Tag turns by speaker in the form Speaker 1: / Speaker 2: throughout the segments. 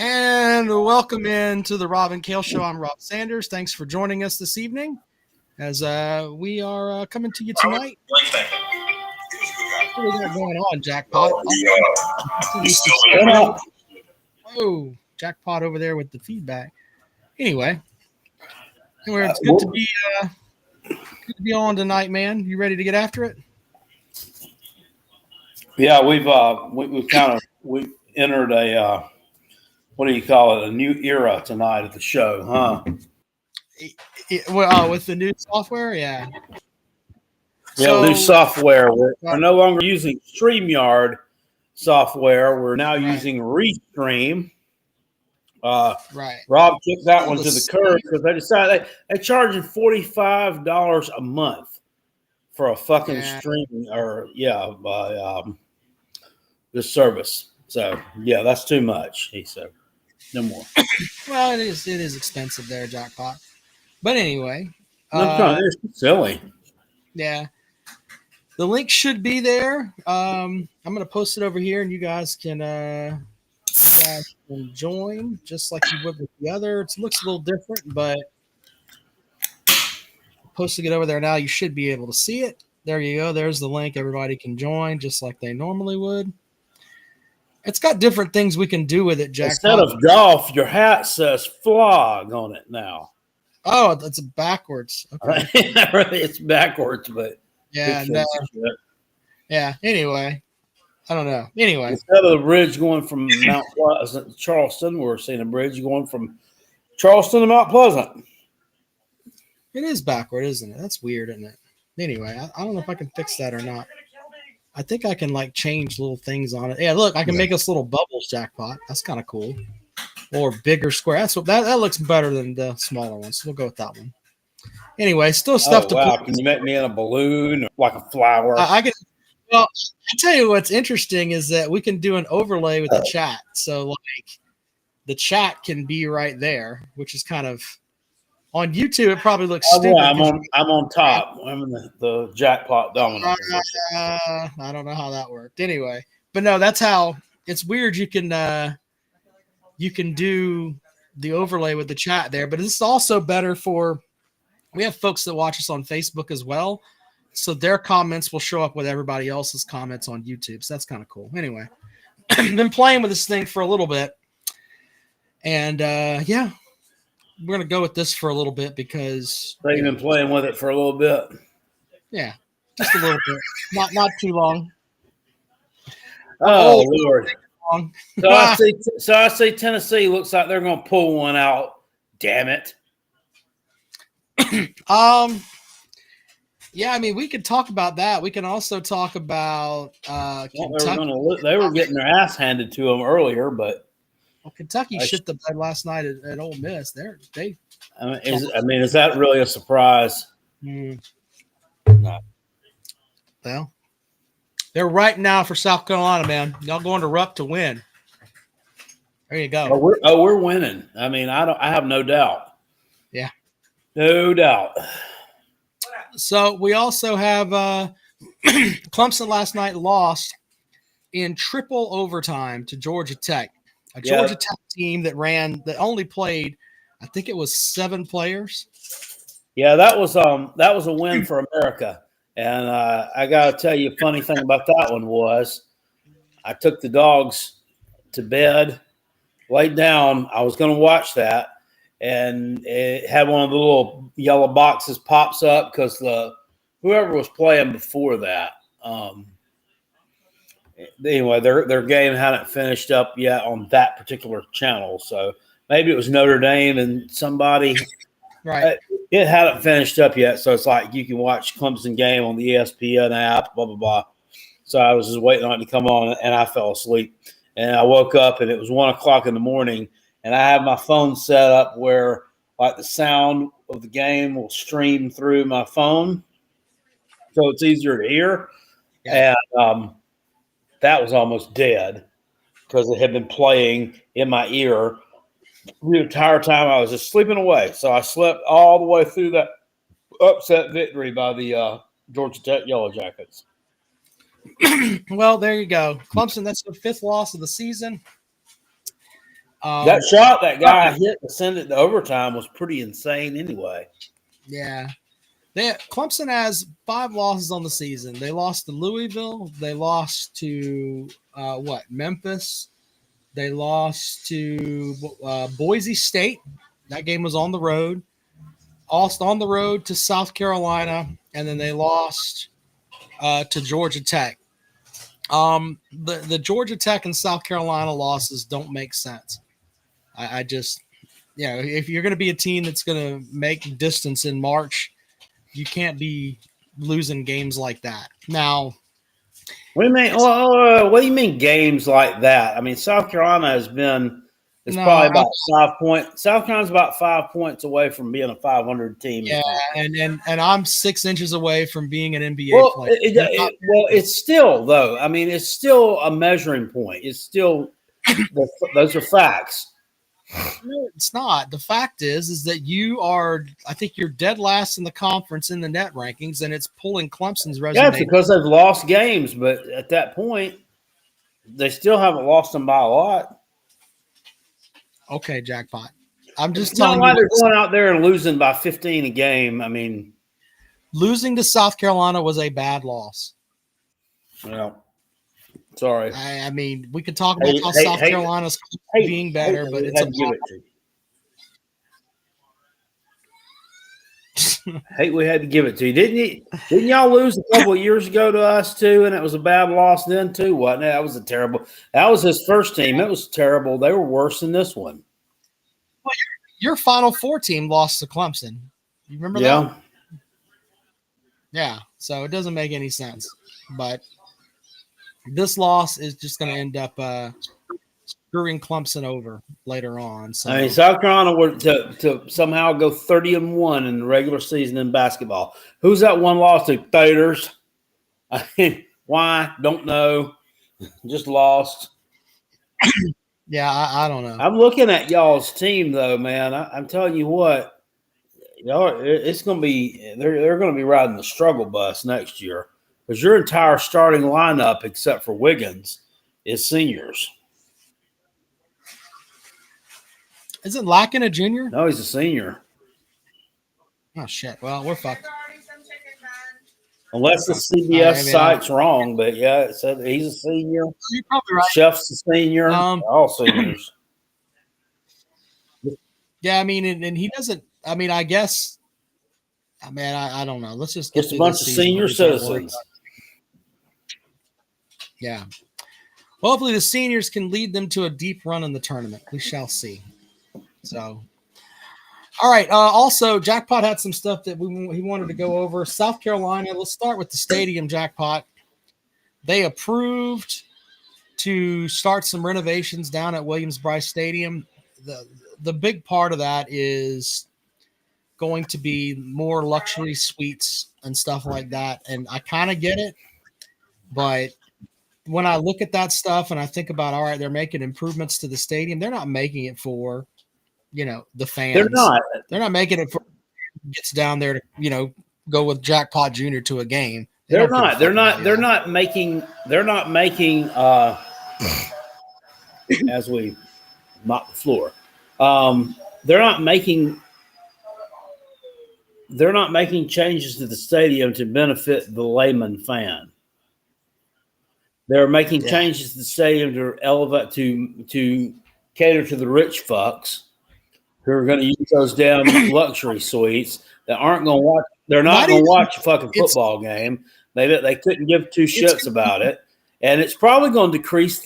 Speaker 1: And welcome into the Rob and Kale Show. I'm Rob Sanders. Thanks for joining us this evening as we are coming to you tonight. What do we got going on, Jackpot? Oh, Jackpot over there with the feedback. Anyway, it's good to be on tonight, man. You ready to get after it?
Speaker 2: Yeah, we've entered a what do you call it? A new era tonight at the show, huh?
Speaker 1: Well, with the new software, yeah.
Speaker 2: Yeah, new software. We're no longer using StreamYard software. We're now using Restream.
Speaker 1: Right.
Speaker 2: Rob kicked that one to the curb because they decided they're charging $45 a month for a fucking streaming this service. So yeah, that's too much. He said, no more.
Speaker 1: Well, it is expensive there, Jackpot. But anyway,
Speaker 2: it's silly.
Speaker 1: Yeah, the link should be there. I'm gonna post it over here, and you guys can join just like you would with the other. It looks a little different, but posting it over there now, you should be able to see it. There you go. There's the link. Everybody can join just like they normally would. It's got different things we can do with it, Jack.
Speaker 2: Instead of golf, your hat says flog on it now.
Speaker 1: Oh, that's backwards. Okay.
Speaker 2: It's backwards, but
Speaker 1: yeah. Yeah. Anyway, I don't know. Anyway,
Speaker 2: instead of the bridge going from Mount Pleasant to Charleston, we're seeing a bridge going from Charleston to Mount Pleasant.
Speaker 1: It is backward, isn't it? That's weird, isn't it? Anyway, I don't know if I can fix that or not. I think I can change little things on it. Yeah, look, I can make us little bubbles, Jackpot. That's kind of cool. Or bigger square. That's what that looks better than the smaller ones. So we'll go with that one. Anyway, still stuff to put.
Speaker 2: Can you make me in a balloon or like a flower?
Speaker 1: I can. Well, I tell you what's interesting is that we can do an overlay with the chat. So the chat can be right there, which is kind of on YouTube. It probably looks stupid.
Speaker 2: I'm on top. I'm in the Jackpot dominant.
Speaker 1: I don't know how that worked. Anyway, but no, that's how it's weird. You can do the overlay with the chat there, but it's also better for. We have folks that watch us on Facebook as well, so their comments will show up with everybody else's comments on YouTube. So that's kind of cool. Anyway, been playing with this thing for a little bit, and we're gonna go with this for a little bit because
Speaker 2: they've been playing with it for a little bit.
Speaker 1: Yeah, just a little bit, not too long.
Speaker 2: Oh Lord! So I see Tennessee looks like they're gonna pull one out. Damn it!
Speaker 1: Yeah, I mean, we could talk about that. We can also talk about Kentucky.
Speaker 2: They were getting their ass handed to them earlier, but
Speaker 1: Kentucky shit the bed last night at Ole Miss.
Speaker 2: Is that really a surprise?
Speaker 1: No. Well, they're right now for South Carolina, man. Y'all going to Rupp to win. There you go.
Speaker 2: We're winning. I mean, I have no doubt.
Speaker 1: Yeah.
Speaker 2: No doubt.
Speaker 1: So we also have Clemson last night lost in triple overtime to Georgia Tech. A Georgia Tech team that only played, I think it was 7 players.
Speaker 2: Yeah, that was a win for America. And I got to tell you, a funny thing about that one was I took the dogs to bed, laid down. I was going to watch that. And it had one of the little yellow boxes pops up because whoever was playing before that. Anyway, their game hadn't finished up yet on that particular channel. So maybe it was Notre Dame and somebody.
Speaker 1: Right.
Speaker 2: It hadn't finished up yet. So it's like you can watch Clemson game on the ESPN app, blah, blah, blah. So I was just waiting on it to come on, and I fell asleep. And I woke up, and it was 1 o'clock in the morning. And I have my phone set up where the sound of the game will stream through my phone. So it's easier to hear. Yeah. And that was almost dead because it had been playing in my ear the entire time. I was just sleeping away. So I slept all the way through that upset victory by the Georgia Tech Yellow Jackets.
Speaker 1: Well, there you go. Clemson, that's the 5th loss of the season.
Speaker 2: That shot that guy hit to send it to overtime was pretty insane anyway.
Speaker 1: Yeah. Clemson has 5 losses on the season. They lost to Louisville. They lost to Memphis. They lost to Boise State. That game was on the road. Also on the road to South Carolina, and then they lost to Georgia Tech. The Georgia Tech and South Carolina losses don't make sense. I just, if you're going to be a team that's going to make distance in March, you can't be losing games like that. Now,
Speaker 2: what do you mean? What do you mean games like that? I mean, South Carolina has been. Probably about 5 points. South Carolina's about 5 points away from being a 500 team.
Speaker 1: Yeah, and I'm 6 inches away from being an NBA player.
Speaker 2: It's still though. I mean, it's still a measuring point. It's still those are facts.
Speaker 1: No, it's not. The fact is that you are. I think you're dead last in the conference in the net rankings, and it's pulling Clemson's resume.
Speaker 2: Yeah, it's because they've lost games, but at that point, they still haven't lost them by a lot.
Speaker 1: Okay, jackpot. I'm just
Speaker 2: it's
Speaker 1: telling
Speaker 2: not like
Speaker 1: you.
Speaker 2: They're going out there and losing by 15 a game. I mean,
Speaker 1: losing to South Carolina was a bad loss.
Speaker 2: Well, sorry.
Speaker 1: I mean, we could talk about how South Carolina's being better, but it's a bad.
Speaker 2: Hate we had to give it to you. Didn't y'all lose a couple of years ago to us too? And it was a bad loss then too, wasn't it? That was his first team. It was terrible. They were worse than this one.
Speaker 1: Well, your Final Four team lost to Clemson. You remember that? Yeah. So it doesn't make any sense. But this loss is just going to end up screwing Clemson over later on. So
Speaker 2: I mean, South Carolina were to somehow go 30-1 in the regular season in basketball. Who's that one loss to? Taters. I mean, why? Don't know. Just lost.
Speaker 1: Yeah, I don't know.
Speaker 2: I'm looking at y'all's team though, man. I'm telling you what, y'all, it's going to be they're going to be riding the struggle bus next year because your entire starting lineup, except for Wiggins, is seniors.
Speaker 1: Isn't Lacken a junior?
Speaker 2: No, he's a senior.
Speaker 1: Oh, shit. Well, we're fucked.
Speaker 2: Unless the CBS site's wrong, but yeah, it said he's a senior.
Speaker 1: You're probably right.
Speaker 2: Chef's a senior. All seniors.
Speaker 1: Yeah, I mean, and he doesn't. I mean, I guess. I mean, I don't know. Let's just
Speaker 2: get a bunch of senior citizens.
Speaker 1: Yeah. Well, hopefully the seniors can lead them to a deep run in the tournament. We shall see. So, all right. Also, Jackpot had some stuff that he wanted to go over. South Carolina. Let's start with the stadium, Jackpot. They approved to start some renovations down at Williams-Brice Stadium. The big part of that is going to be more luxury suites and stuff like that. And I kind of get it, but when I look at that stuff and I think about, all right, they're making improvements to the stadium. They're not making it for, the fans. They're not making it for gets down there to, go with Jackpot Jr. to a game.
Speaker 2: They're not making as we mop the floor. They're not making changes to the stadium to benefit the layman fan. They're making changes to the stadium to elevate to cater to the rich fucks who are going to use those damn luxury suites that aren't going to watch. They're not going to watch a fucking football game. They couldn't give two shits about it, and it's probably going to decrease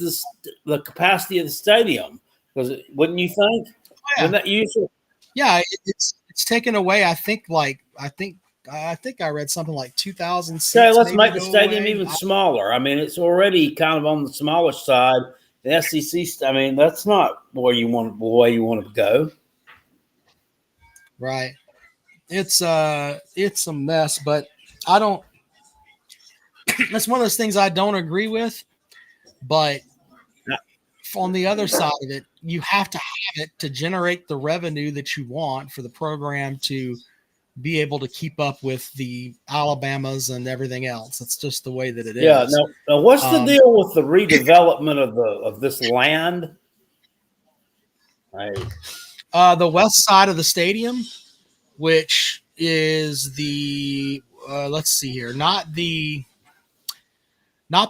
Speaker 2: the capacity of the stadium because wouldn't you think?
Speaker 1: Yeah.
Speaker 2: Wouldn't that usually?
Speaker 1: Yeah, it's taken away. I think I read something like 2,000 seats.
Speaker 2: Okay, let's make the stadium even smaller. I mean, it's already kind of on the smallish side. The SEC. I mean, that's not where you want to go.
Speaker 1: Right. It's a mess, but I don't. That's one of those things I don't agree with. But on the other side of it, you have to have it to generate the revenue that you want for the program to be able to keep up with the Alabamas and everything else. That's just the way that it is.
Speaker 2: Yeah. Now, what's the deal with the redevelopment of this land?
Speaker 1: The west side of the stadium, which is the let's see here, not the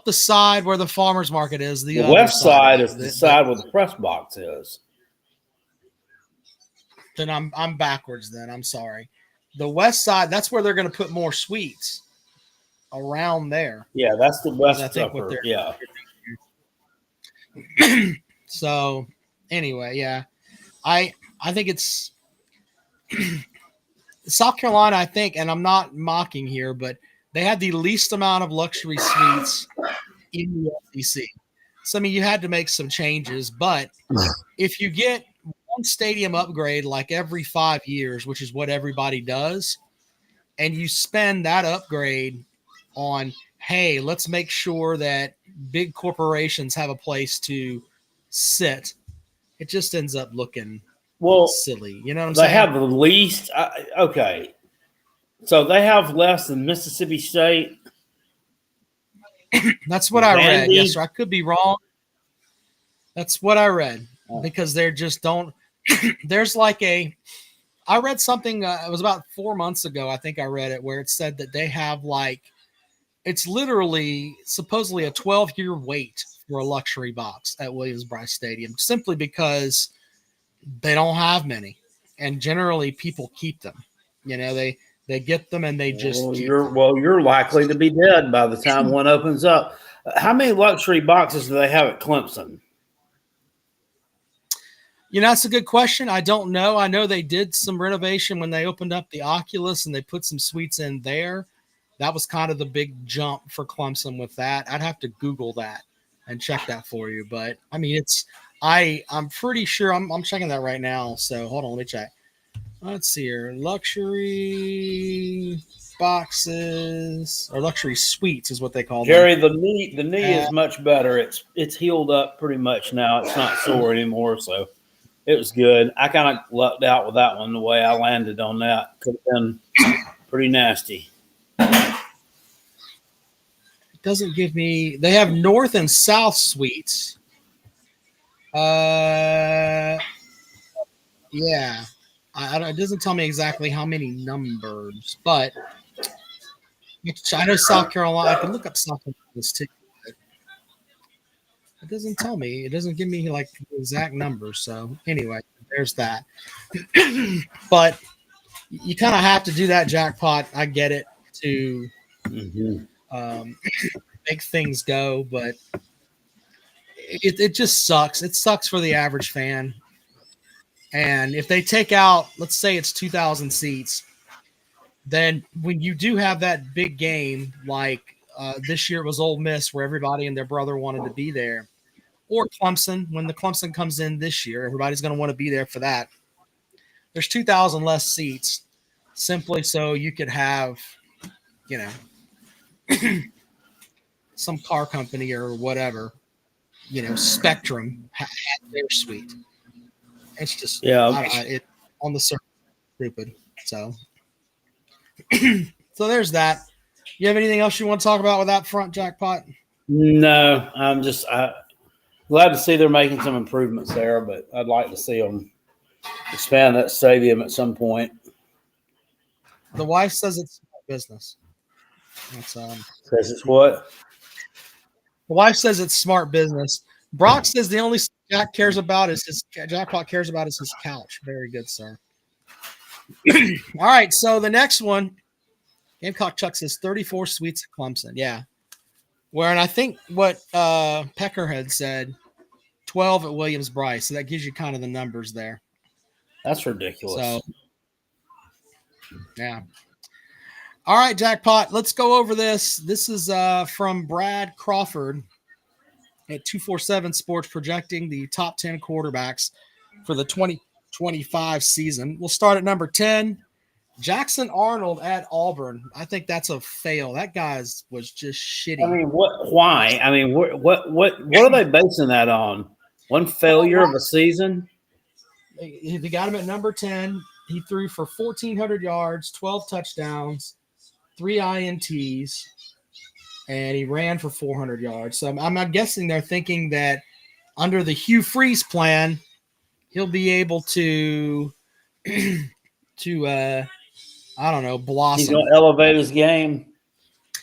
Speaker 1: side where the farmers market is. The other
Speaker 2: west side
Speaker 1: of
Speaker 2: is
Speaker 1: it.
Speaker 2: the side where the press box is.
Speaker 1: Then I'm backwards. Then I'm sorry. The west side, that's where they're going to put more suites around there.
Speaker 2: Yeah, that's the west.
Speaker 1: I think what they're
Speaker 2: yeah.
Speaker 1: So anyway, yeah, I think it's South Carolina. I think, and I'm not mocking here, but they had the least amount of luxury suites in the SEC. So I mean, you had to make some changes, but if you get one stadium upgrade like every 5 years, which is what everybody does, and you spend that upgrade on, hey, let's make sure that big corporations have a place to sit, it just ends up looking silly. You know what I'm saying?
Speaker 2: They have the least. Okay. So they have less than Mississippi State.
Speaker 1: That's what I read. Yes, sir. I could be wrong. That's what I read because they're just don't. There's like I read something. It was about 4 months ago. I think I read it where it said that they have it's literally supposedly a 12-year wait for a luxury box at Williams-Brice Stadium, simply because they don't have many, and generally people keep them. You know, they get them and they just
Speaker 2: you're likely to be dead by the time one opens up. How many luxury boxes do they have at Clemson?
Speaker 1: You know, that's a good question. I don't know. I know they did some renovation when they opened up the Oculus and they put some suites in there. That was kind of the big jump for Clemson with that. I'd have to Google that and check that for you. But I mean, I'm pretty sure I'm checking that right now. So hold on, let me check. Let's see here. Luxury boxes or luxury suites is what they call them.
Speaker 2: Jerry, the knee is much better. It's healed up pretty much now. It's not sore anymore, so it was good. I kind of lucked out with that one. The way I landed on that could have been pretty nasty.
Speaker 1: It doesn't give me. They have north and south suites. Yeah. It doesn't tell me exactly how many numbers, but I know South Carolina. I can look up South Carolina's too. It doesn't tell me. It doesn't give me like the exact numbers. So anyway, there's that. But you kind of have to do that jackpot. I get it to make things go, but it just sucks. It sucks for the average fan. And if they take out, let's say it's 2,000 seats, then when you do have that big game, like this year it was Ole Miss, where everybody and their brother wanted to be there, or Clemson, when the Clemson comes in this year, everybody's going to want to be there for that. There's 2,000 less seats, simply so you could have, you know, some car company or whatever, you know, Spectrum had their suite. It's just it on the surface stupid. So so there's that. You have anything else you want to talk about with that front, Jackpot?
Speaker 2: No, I'm just glad to see they're making some improvements there, but I'd like to see them expand that stadium at some point.
Speaker 1: The wife says it's business.
Speaker 2: Says it's what?
Speaker 1: The wife says it's smart business. Brock says the only Jackpot cares about is his couch. Very good, sir. All right, so the next one, Gamecock Chuck says 34 suites at Clemson. Yeah. And I think what Pecker had said, 12 at Williams-Brice. So that gives you kind of the numbers there.
Speaker 2: That's ridiculous.
Speaker 1: So, yeah. All right, Jackpot, let's go over this. This is from Brad Crawford at 247 Sports, projecting the top 10 quarterbacks for the 2025 season. We'll start at number 10, Jackson Arnold at Auburn. I think that's a fail. That guy was just shitty.
Speaker 2: I mean, why? I mean, what are they basing that on? One failure of a season?
Speaker 1: They got him at number 10. He threw for 1,400 yards, 12 touchdowns, 3 INTs, and he ran for 400 yards. So I'm guessing they're thinking that under the Hugh Freeze plan, he'll be able to I don't know,
Speaker 2: He's
Speaker 1: blossom.
Speaker 2: going to elevate his game.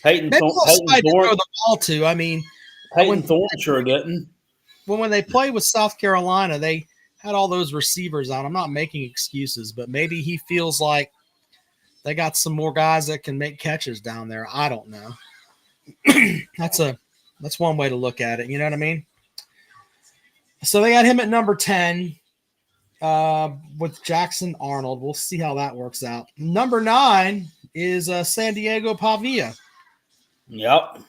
Speaker 1: Maybe
Speaker 2: Peyton
Speaker 1: somebody to throw
Speaker 2: Thorne.
Speaker 1: the ball to. I mean,
Speaker 2: Peyton Thorne sure didn't.
Speaker 1: when they played with South Carolina, they had all those receivers out. I'm not making excuses, but maybe he feels like they got some more guys that can make catches down there. I don't know. That's one way to look at it. You know what I mean? So they got him at number 10 with Jackson Arnold. We'll see how that works out. Number 9 is San Diego Pavia.
Speaker 2: Yep.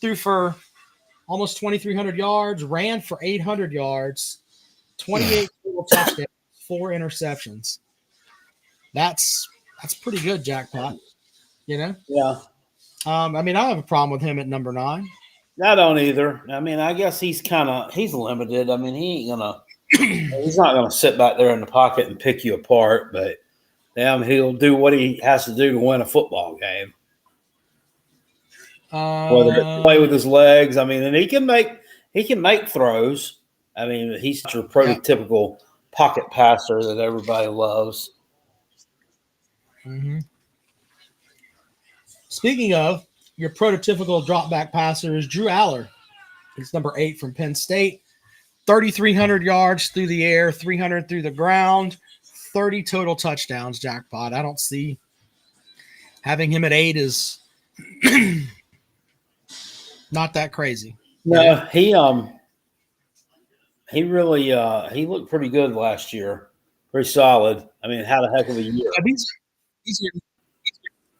Speaker 1: Threw for almost 2,300 yards, ran for 800 yards, 28 total touchdowns, 4 interceptions. That's pretty good, Jackpot. You know?
Speaker 2: Yeah.
Speaker 1: I mean, I don't have a problem with him at number 9.
Speaker 2: I don't either. I mean, I guess he's limited. I mean, he's not gonna sit back there in the pocket and pick you apart, but damn, he'll do what he has to do to win a football game. Whether it's play with his legs, I mean, and he can make throws. I mean, he's your prototypical pocket passer that everybody loves.
Speaker 1: Mm-hmm. Speaking of your prototypical drop back passer is Drew Aller. He's number 8 from Penn State. 3,300 yards through the air, 300 through the ground, 30 total touchdowns, Jackpot. I don't see having him at 8 is not that crazy.
Speaker 2: No, he really he looked pretty good last year. Pretty solid. I mean, had a heck of a year.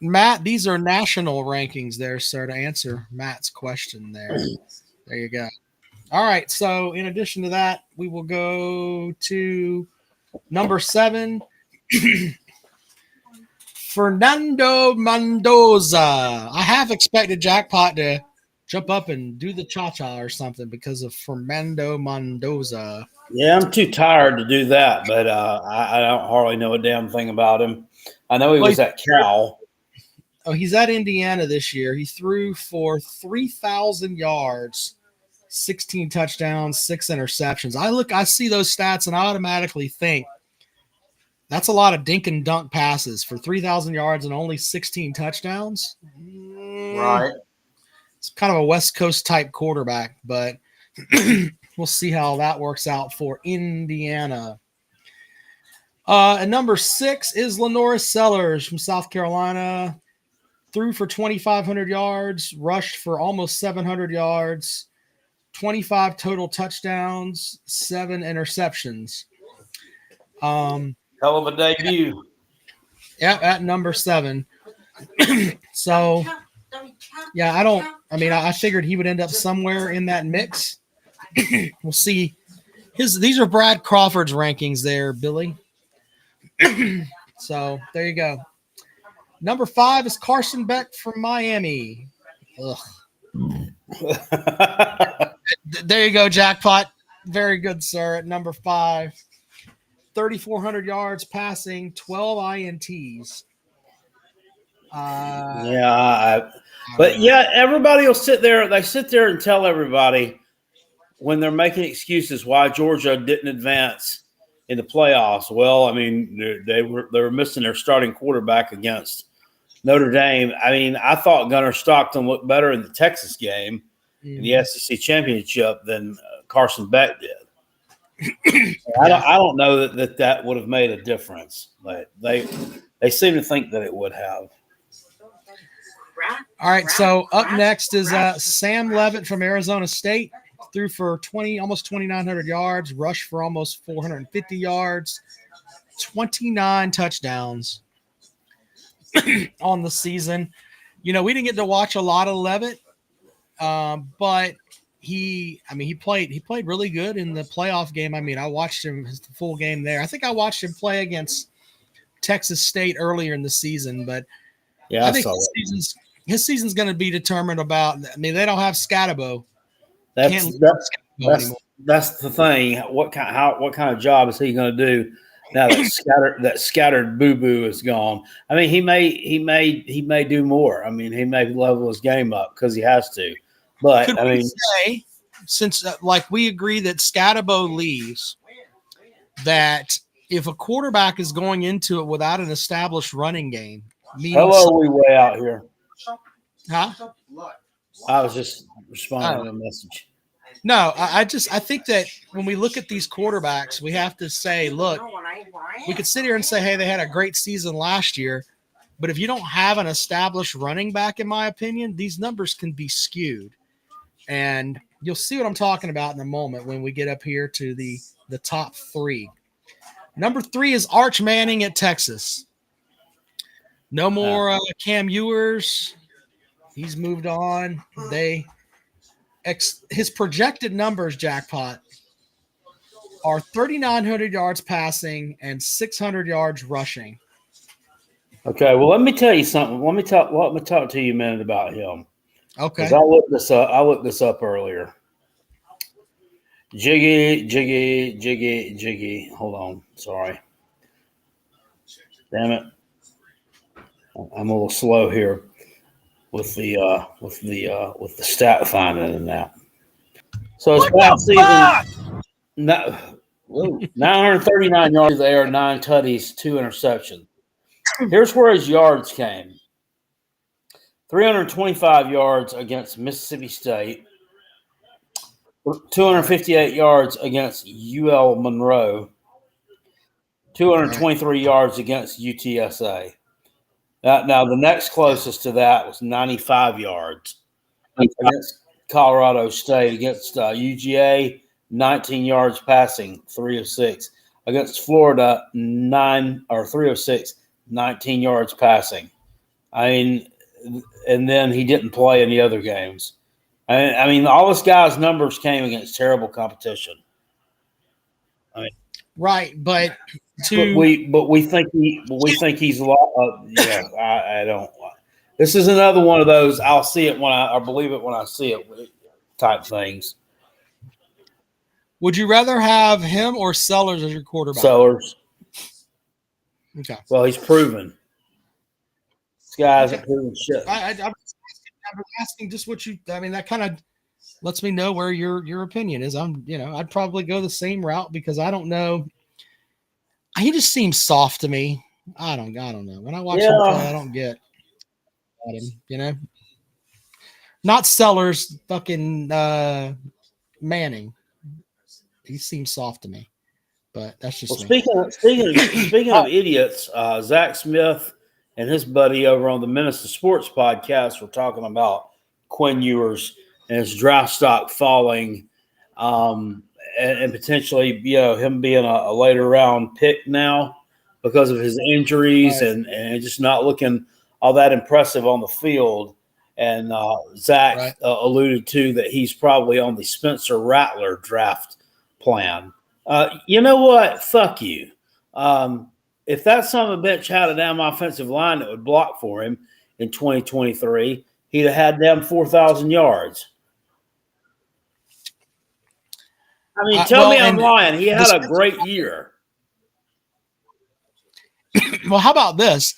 Speaker 1: Matt, these are national rankings there, sir, to answer Matt's question there. There you go. All right, so in addition to that, we will go to number 7, Fernando Mendoza. I have expected Jackpot to jump up and do the cha-cha or something because of Fernando Mendoza.
Speaker 2: Yeah, I'm too tired to do that, but I don't hardly know a damn thing about him. I know he was at Cal.
Speaker 1: Oh, he's at Indiana this year. He threw for 3,000 yards, 16 touchdowns, 6 interceptions. I see those stats and I automatically think that's a lot of dink and dunk passes for 3,000 yards and only 16 touchdowns.
Speaker 2: Right.
Speaker 1: It's kind of a West Coast type quarterback, but we'll see how that works out for Indiana. And number 6 is Lenoris Sellers from South Carolina. Threw for 2,500 yards, rushed for almost 700 yards, 25 total touchdowns, 7 interceptions.
Speaker 2: Hell of a debut.
Speaker 1: Yeah, at number 7. So, yeah, I figured he would end up somewhere in that mix. We'll see. These are Brad Crawford's rankings there, Billy. So, there you go. Number 5 is Carson Beck from Miami. Ugh. There you go, Jackpot. Very good, sir. At number 5, 3,400 yards passing, 12 INTs.
Speaker 2: Everybody will sit there. They sit there and tell everybody when they're making excuses why Georgia didn't advance in the playoffs. Well, I mean, they were missing their starting quarterback against Notre Dame. I mean, I thought Gunnar Stockton looked better in the Texas game in the SEC championship than Carson Beck did. I don't know that would have made a difference, but they seem to think that it would have.
Speaker 1: All right, so up next is Sam Levitt from Arizona State. Threw for almost 2,900 yards, rushed for almost 450 yards, 29 touchdowns on the season. You know, we didn't get to watch a lot of Levitt, but he played really good in the playoff game. I mean, I watched him his full game there. I think I watched him play against Texas State earlier in the season, but
Speaker 2: yeah,
Speaker 1: I think his season's going to be determined about. I mean, they don't have Scatabo.
Speaker 2: That's the thing. What kind of job is he going to do now that scattered boo boo is gone? I mean, he may do more. I mean, he may level his game up because he has to. But
Speaker 1: since like we agree that Scatabo leaves, that if a quarterback is going into it without an established running game, meaning
Speaker 2: Hello, we way out here.
Speaker 1: huh?
Speaker 2: I was just responding
Speaker 1: Oh.
Speaker 2: to a message.
Speaker 1: No, I think that when we look at these quarterbacks, we have to say, look, we could sit here and say, hey, they had a great season last year, but if you don't have an established running back, in my opinion, these numbers can be skewed. And you'll see what I'm talking about in a moment when we get up here to the top three. Number 3 is Arch Manning at Texas. No more Cam Ewers. He's moved on. His projected numbers, Jackpot, are 3,900 yards passing and 600 yards rushing.
Speaker 2: Okay, well, let me tell you something. Let me talk to you a minute about him.
Speaker 1: Okay.
Speaker 2: I looked this up earlier. Jiggy. Hold on. Sorry. Damn it. I'm a little slow here with the stat finding and that. So it's past season. 939 yards there, 9 tutties, 2 interceptions. Here's where his yards came. 325 yards against Mississippi State. 258 yards against UL Monroe. 223 yards against UTSA. Now, the next closest to that was 95 yards against Colorado State. Against UGA, 19 yards passing, 3 of 6. Against Florida, 3 of 6, 19 yards passing. I mean, and then he didn't play in the other games. I mean, all this guy's numbers came against terrible competition. I mean,
Speaker 1: right, but
Speaker 2: we think he's a lot. I don't. This is another one of those. I'll see it I believe it when I see it type things.
Speaker 1: Would you rather have him or Sellers as your quarterback?
Speaker 2: Sellers.
Speaker 1: Okay.
Speaker 2: Well, he's proven. This guy hasn't proven shit.
Speaker 1: I'm asking just what you. I mean, that kind of lets me know where your opinion is. I'd probably go the same route because I don't know. He just seems soft to me. I don't know. When I watch him play, I don't get at him. Not Sellers, fucking Manning. He seems soft to me, but that's just me.
Speaker 2: Speaking of idiots, Zach Smith and his buddy over on the Minister Sports podcast were talking about Quinn Ewers and his draft stock falling, and potentially, him being a later round pick now because of his injuries and just not looking all that impressive on the field. And Zach alluded to that he's probably on the Spencer Rattler draft plan. You know what? Fuck you. If that son of a bitch had a damn offensive line that would block for him in 2023, he'd have had damn 4,000 yards. I mean, tell me I'm lying. He had a great year.
Speaker 1: Well, how about this?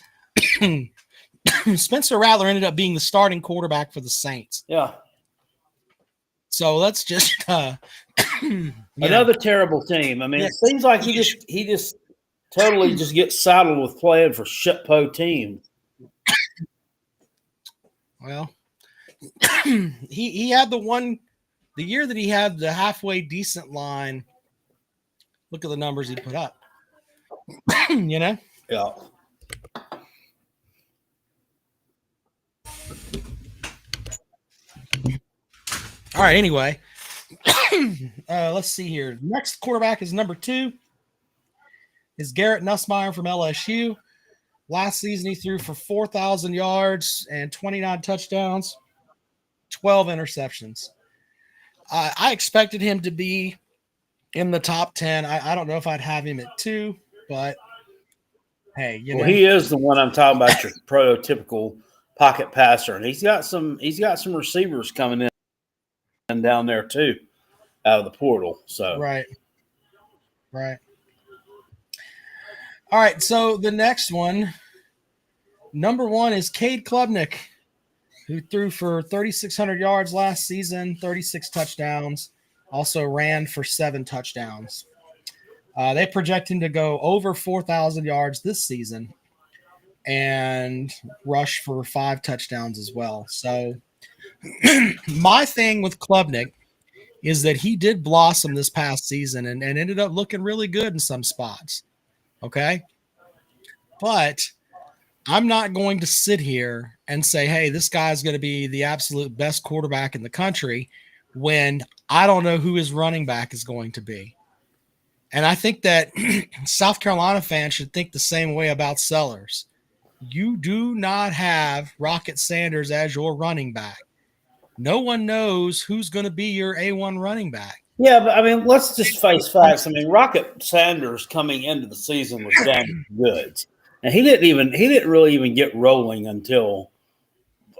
Speaker 1: Spencer Rattler ended up being the starting quarterback for the Saints.
Speaker 2: Yeah.
Speaker 1: So let's just
Speaker 2: another terrible team. I mean, it seems like he just totally just gets saddled with playing for shitpo teams.
Speaker 1: Well, he had the year that he had the halfway decent line. Look at the numbers he put up.
Speaker 2: Yeah.
Speaker 1: All right. Anyway, let's see here. Next quarterback is number 2. Is Garrett Nussmeier from LSU. Last season, he threw for 4,000 yards and 29 touchdowns, 12 interceptions. I expected him to be in the top 10. I don't know if I'd have him at 2, but hey,
Speaker 2: he is the one I'm talking about, your prototypical pocket passer, and he's got some receivers coming in and down there too, out of the portal. So
Speaker 1: right. All right, so the next one, number 1 is Cade Klubnik, who threw for 3,600 yards last season, 36 touchdowns. Also ran for 7 touchdowns. They project him to go over 4,000 yards this season and rush for 5 touchdowns as well. So my thing with Klubnik is that he did blossom this past season and ended up looking really good in some spots. Okay. But I'm not going to sit here and say, hey, this guy's going to be the absolute best quarterback in the country when I don't know who his running back is going to be. And I think that South Carolina fans should think the same way about Sellers. You do not have Rocket Sanders as your running back. No one knows who's going to be your A1 running back.
Speaker 2: Yeah, but I mean, let's just face facts. I mean, Rocket Sanders coming into the season was damn good, and he didn't really even get rolling until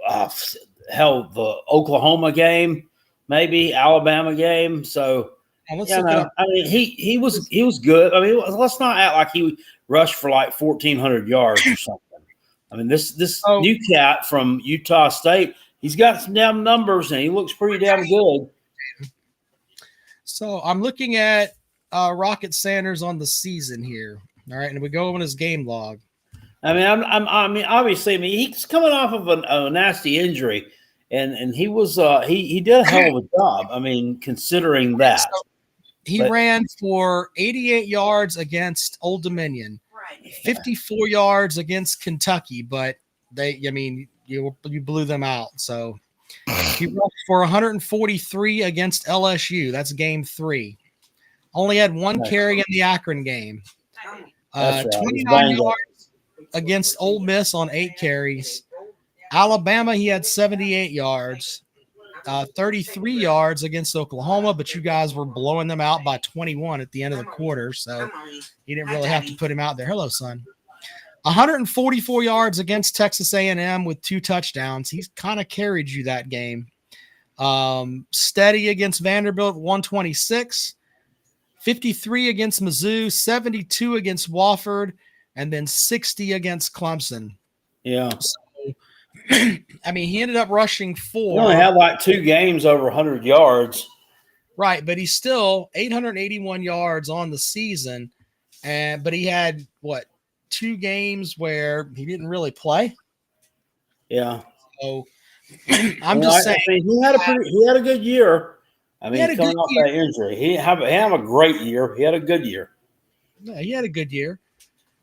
Speaker 2: the Oklahoma game, maybe Alabama game. So I mean, he was good. I mean, let's not act like he rushed for like 1,400 yards or something. I mean, this new cat from Utah State, he's got some damn numbers and he looks pretty damn good.
Speaker 1: So I'm looking at Rocket Sanders on the season here. All right, and we go on his game log.
Speaker 2: I mean, obviously, he's coming off of a nasty injury, and he was he did a hell of a job. I mean, considering that.
Speaker 1: So he ran for 88 yards against Old Dominion, 54 yards against Kentucky, but you blew them out. So he rushed for 143 against LSU. That's game 3. Only had 1 carry in the Akron game. 29 yards against Ole Miss on 8 carries. Alabama, he had 78 yards. 33 yards against Oklahoma, but you guys were blowing them out by 21 at the end of the quarter, so you didn't really have to put him out there. Hello, son. 144 yards against Texas A&M with 2 touchdowns. He's kind of carried you that game. Steady against Vanderbilt, 126. 53 against Mizzou, 72 against Wofford, and then 60 against Clemson.
Speaker 2: Yeah.
Speaker 1: So, I mean, he ended up rushing 4.
Speaker 2: He only had like 2 games over 100 yards.
Speaker 1: Right, but he's still 881 yards on the season, but he had, 2 games where he didn't really play?
Speaker 2: Yeah.
Speaker 1: So I'm just saying.
Speaker 2: I mean, he had a good year. I mean, coming off that injury. He had a great year. He had a good year.
Speaker 1: Yeah, he had a good year.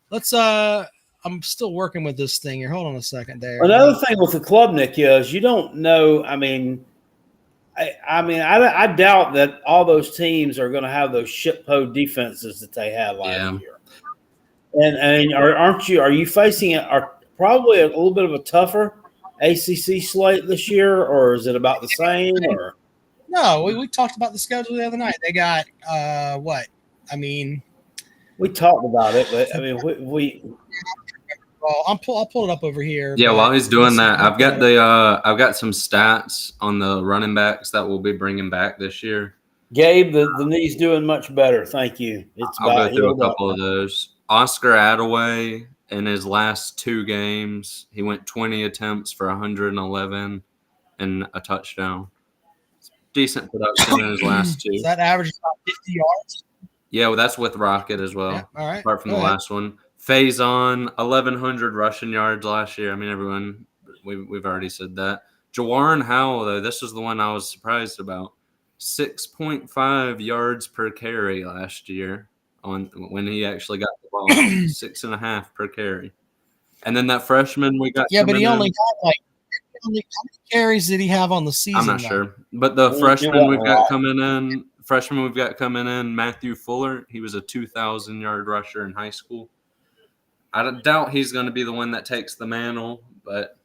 Speaker 1: Let's I'm still working with this thing here. Hold on a second there.
Speaker 2: Another thing with the Klubnik is you don't know. I mean, I doubt that all those teams are going to have those shitpo defenses that they had last year. And are you facing probably a little bit of a tougher ACC slate this year, or is it about the same? Or
Speaker 1: no, we talked about the schedule the other night. They got what? I mean,
Speaker 2: we talked about it, but I mean, we
Speaker 1: Well, I'll pull it up over here.
Speaker 3: Yeah, while he's doing that, I've got some stats on the running backs that we'll be bringing back this year.
Speaker 2: Gabe, the knee's doing much better. Thank you.
Speaker 3: I'll go through a couple of those. Oscar Attaway, in his last 2 games, he went 20 attempts for 111 and a touchdown. Decent production in his last 2.
Speaker 1: Is that average about 50 yards?
Speaker 3: Yeah, well, that's with Rocket as well.
Speaker 1: Yeah, all right.
Speaker 3: Apart from the last one. Faison, 1,100 rushing yards last year. I mean, everyone, we've already said that. Jawarin Howell, though, this was the one I was surprised about. 6.5 yards per carry last year when he actually got the ball. 6.5 per carry. And then that freshman we got.
Speaker 1: Yeah, but he only got how many carries did he have on the season?
Speaker 3: I'm not sure. But the freshman we've got coming in, Matthew Fuller, he was a 2,000-yard rusher in high school. I doubt he's going to be the one that takes the mantle, but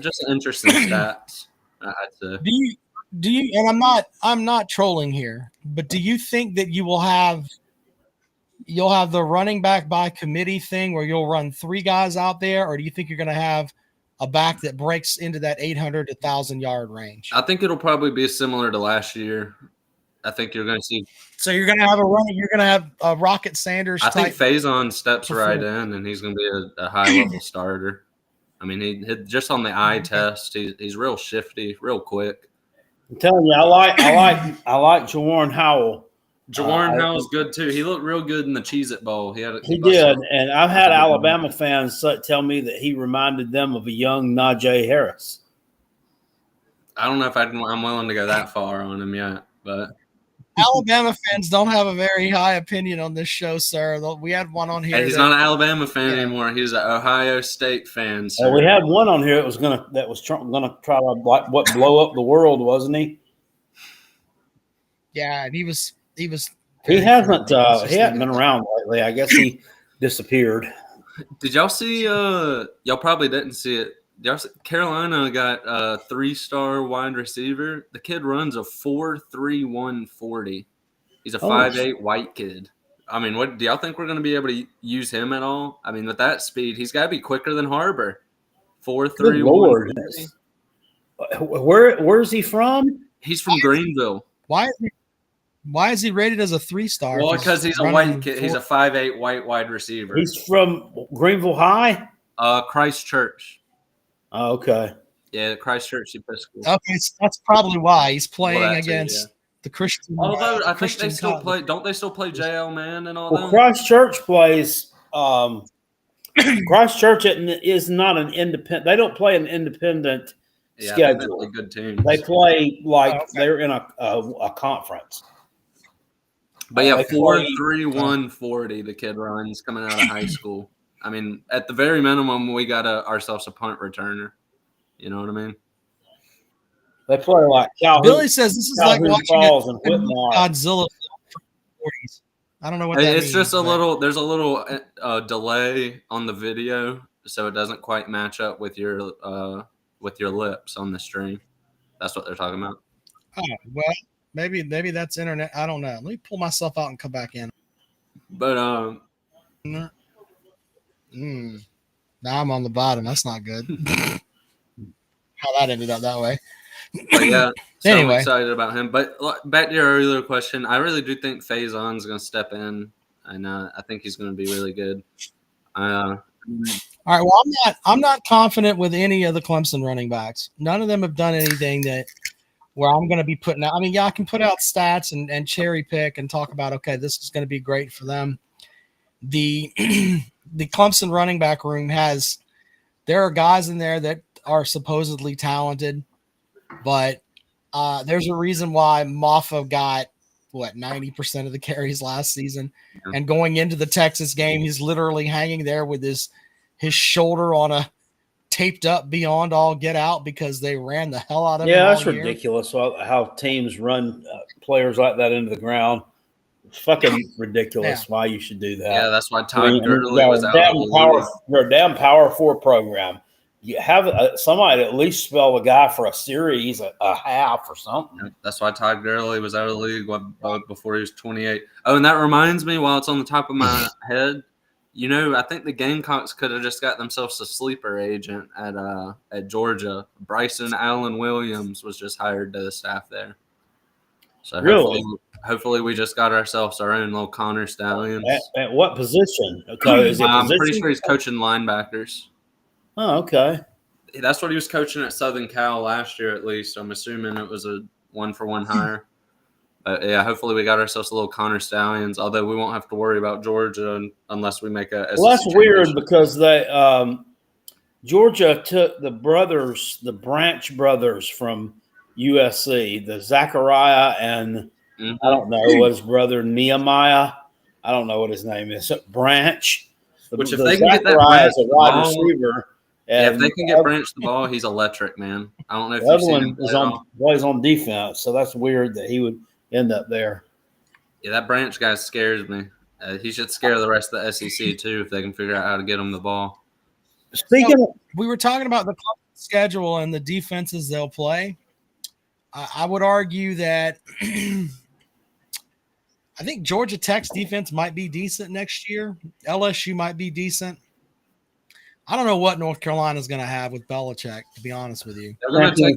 Speaker 3: just interesting stats, I'd say.
Speaker 1: Do you? And I'm not trolling here, but do you think that you'll have the running back by committee thing where you'll run 3 guys out there, or do you think you're going to have a back that breaks into that 800 to 1,000 yard range?
Speaker 3: I think it'll probably be similar to last year. I think you're going to see.
Speaker 1: So you're going to have you're going to have a Rocket Sanders.
Speaker 3: I think Faison steps right in, and he's going to be a high level starter. I mean, he just on the eye test, he's real shifty, real quick.
Speaker 2: I'm telling you, I like Jawarn Howell.
Speaker 3: Jawarn Howell's good too. He looked real good in the Cheez-It Bowl.
Speaker 2: He did, and I've had Alabama fans tell me that he reminded them of a young Najee Harris.
Speaker 3: I don't know if I'm willing to go that far on him yet, but
Speaker 1: Alabama fans don't have a very high opinion on this show, sir. We had one on here.
Speaker 3: Hey, he's not an Alabama fan anymore. He's an Ohio State fan.
Speaker 2: Well, we had one on here that was gonna try to blow up the world, wasn't he?
Speaker 1: Yeah, and he was. He
Speaker 2: hasn't been around lately. I guess he disappeared.
Speaker 3: Did y'all see? Y'all probably didn't see it. Carolina got a 3-star wide receiver. The kid runs a 4.31 40. He's a 5'8" white kid. I mean, what do y'all think we're going to be able to use him at all? I mean, with that speed, he's got to be quicker than Harbor. 4.31.
Speaker 2: Where's he from?
Speaker 3: He's from Greenville.
Speaker 1: Why is he rated as a 3-star?
Speaker 3: Well, because he's a white kid. He's a 5'8" white wide receiver.
Speaker 2: He's from Greenville High?
Speaker 3: Christchurch.
Speaker 2: Oh, okay.
Speaker 3: Yeah, Christchurch Episcopal.
Speaker 1: Okay, so that's probably why he's playing against the Christian.
Speaker 3: Although I think they still play. Don't they still play JL Man and all that?
Speaker 2: Christchurch plays. Christchurch is not an independent. They don't play an independent schedule.
Speaker 3: A good team.
Speaker 2: They play they're in a conference.
Speaker 3: But yeah, 4.31 40. The kid runs coming out of high school. I mean, at the very minimum, we got ourselves a punt returner. You know what I mean?
Speaker 2: They play like Calhoun.
Speaker 1: Billy says this is
Speaker 2: Calhoun
Speaker 1: like watching
Speaker 2: Godzilla
Speaker 1: from the 40s. I don't know what
Speaker 3: that
Speaker 1: means.
Speaker 3: It's just a little. There's a little delay on the video, so it doesn't quite match up with your lips on the stream. That's what they're talking about.
Speaker 1: Oh well, maybe that's internet. I don't know. Let me pull myself out and come back in.
Speaker 3: But
Speaker 1: now I'm on the bottom. That's not good. How that ended up that way.
Speaker 3: But yeah, so
Speaker 1: anyway.
Speaker 3: I'm excited about him. But back to your earlier question, I really do think Faison's going to step in, and I think he's going to be really good.
Speaker 1: All right. Well, I'm not confident with any of the Clemson running backs. None of them have done anything where I'm going to be putting out. I mean, yeah, I can put out stats and cherry pick and talk about, okay, this is going to be great for them. The Clemson running back room there are guys in there that are supposedly talented, but there's a reason why Maffa got 90% of the carries last season. Yeah. And going into the Texas game, he's literally hanging there with his shoulder on a taped up beyond all get out because they ran the hell out of him.
Speaker 2: Yeah, that's ridiculous how teams run players like that into the ground. It's fucking ridiculous why you should do that.
Speaker 3: Yeah, that's why Todd Gurley was out.
Speaker 2: You're a damn Power 4 program. You have somebody at least spell the guy for a series, a half or something.
Speaker 3: That's why Todd Gurley was out of the league before he was 28. Oh, and that reminds me, while it's on the top of my head, I think the Gamecocks could have just got themselves a sleeper agent at Georgia. Bryson Allen Williams was just hired to the staff there. So
Speaker 2: really?
Speaker 3: Hopefully we just got ourselves our own little Connor Stallions.
Speaker 2: At what position? Okay,
Speaker 3: I'm pretty sure he's coaching linebackers.
Speaker 2: Oh, okay.
Speaker 3: That's what he was coaching at Southern Cal last year, at least. I'm assuming it was a 1-for-1 hire. But yeah, hopefully we got ourselves a little Connor Stallions. Although we won't have to worry about Georgia unless we make a.
Speaker 2: Well, that's weird because they Georgia took the Branch brothers from USC, the Zachariah and I don't know what his brother Nehemiah. I don't know what his name is. Branch.
Speaker 3: Which if they can get that Branch
Speaker 2: a wide receiver.
Speaker 3: Yeah, if they can get Branch the ball, he's electric, man. I don't know if
Speaker 2: you've seen him plays on defense, so that's weird that he would end up there.
Speaker 3: Yeah, that Branch guy scares me. He should scare the rest of the SEC too if they can figure out how to get him the ball.
Speaker 1: We were talking about the schedule and the defenses they'll play. I would argue that I think Georgia Tech's defense might be decent next year. LSU might be decent. I don't know what North Carolina's going to have with Belichick, to be honest with you.
Speaker 3: They're going to take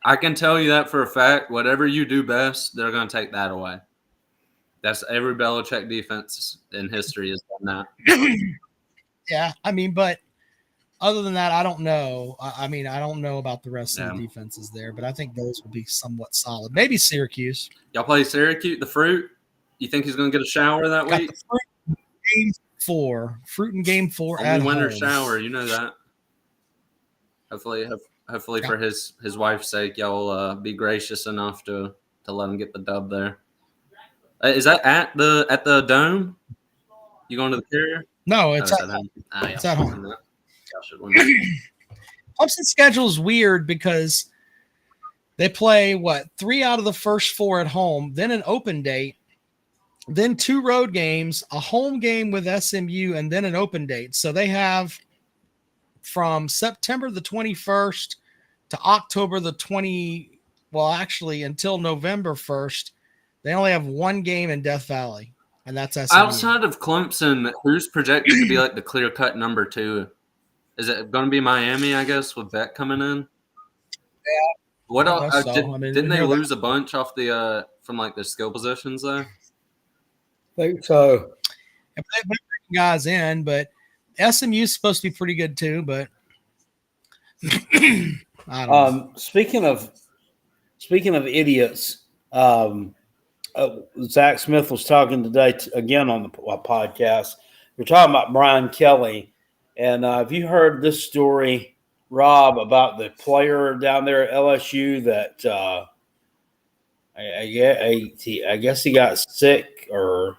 Speaker 3: I can tell you that for a fact. Whatever you do best, they're going to take that away. That's every Belichick defense in history has done that.
Speaker 1: Yeah, I mean, but Other than that, I don't know. I mean, I don't know about the rest of
Speaker 3: Yeah.
Speaker 1: the defenses there, but I think those will be somewhat solid. Maybe Syracuse.
Speaker 3: Y'all play Syracuse, the Fruit. You think he's going to get a shower that
Speaker 1: Got
Speaker 3: week?
Speaker 1: the Fruit in game 4. Fruit in game 4
Speaker 3: Only
Speaker 1: at
Speaker 3: winter
Speaker 1: home.
Speaker 3: shower, you know that. Hopefully for his wife's sake, y'all be gracious enough to let him get the dub there. Is that at the Dome? You going to the Carrier?
Speaker 1: No, it's
Speaker 3: at
Speaker 1: at
Speaker 3: home.
Speaker 1: It's at home.
Speaker 3: Y'all should win that.
Speaker 1: Clemson's schedule is weird because they play 3 out of the first 4 at home, then an open date, then 2 road games, a home game with SMU, and then an open date. So they have from September the 21st to October the 20. Well, actually, until November 1st, they only have 1 game in Death Valley, and that's SMU.
Speaker 3: Outside of Clemson, who's projected to be like the clear-cut number 2? Is it going to be Miami, I guess, with Beck coming in?
Speaker 1: Yeah.
Speaker 3: What
Speaker 1: I
Speaker 3: else?
Speaker 1: guess so.
Speaker 3: Didn't they lose a bunch off the from like the skill positions there?
Speaker 2: I think so.
Speaker 1: They're bringing guys in, but SMU is supposed to be pretty good too. But I don't know.
Speaker 2: Speaking of idiots, Zach Smith was talking today again on the podcast. We're talking about Brian Kelly, and have you heard this story, Rob, about the player down there at LSU that I guess he got sick, or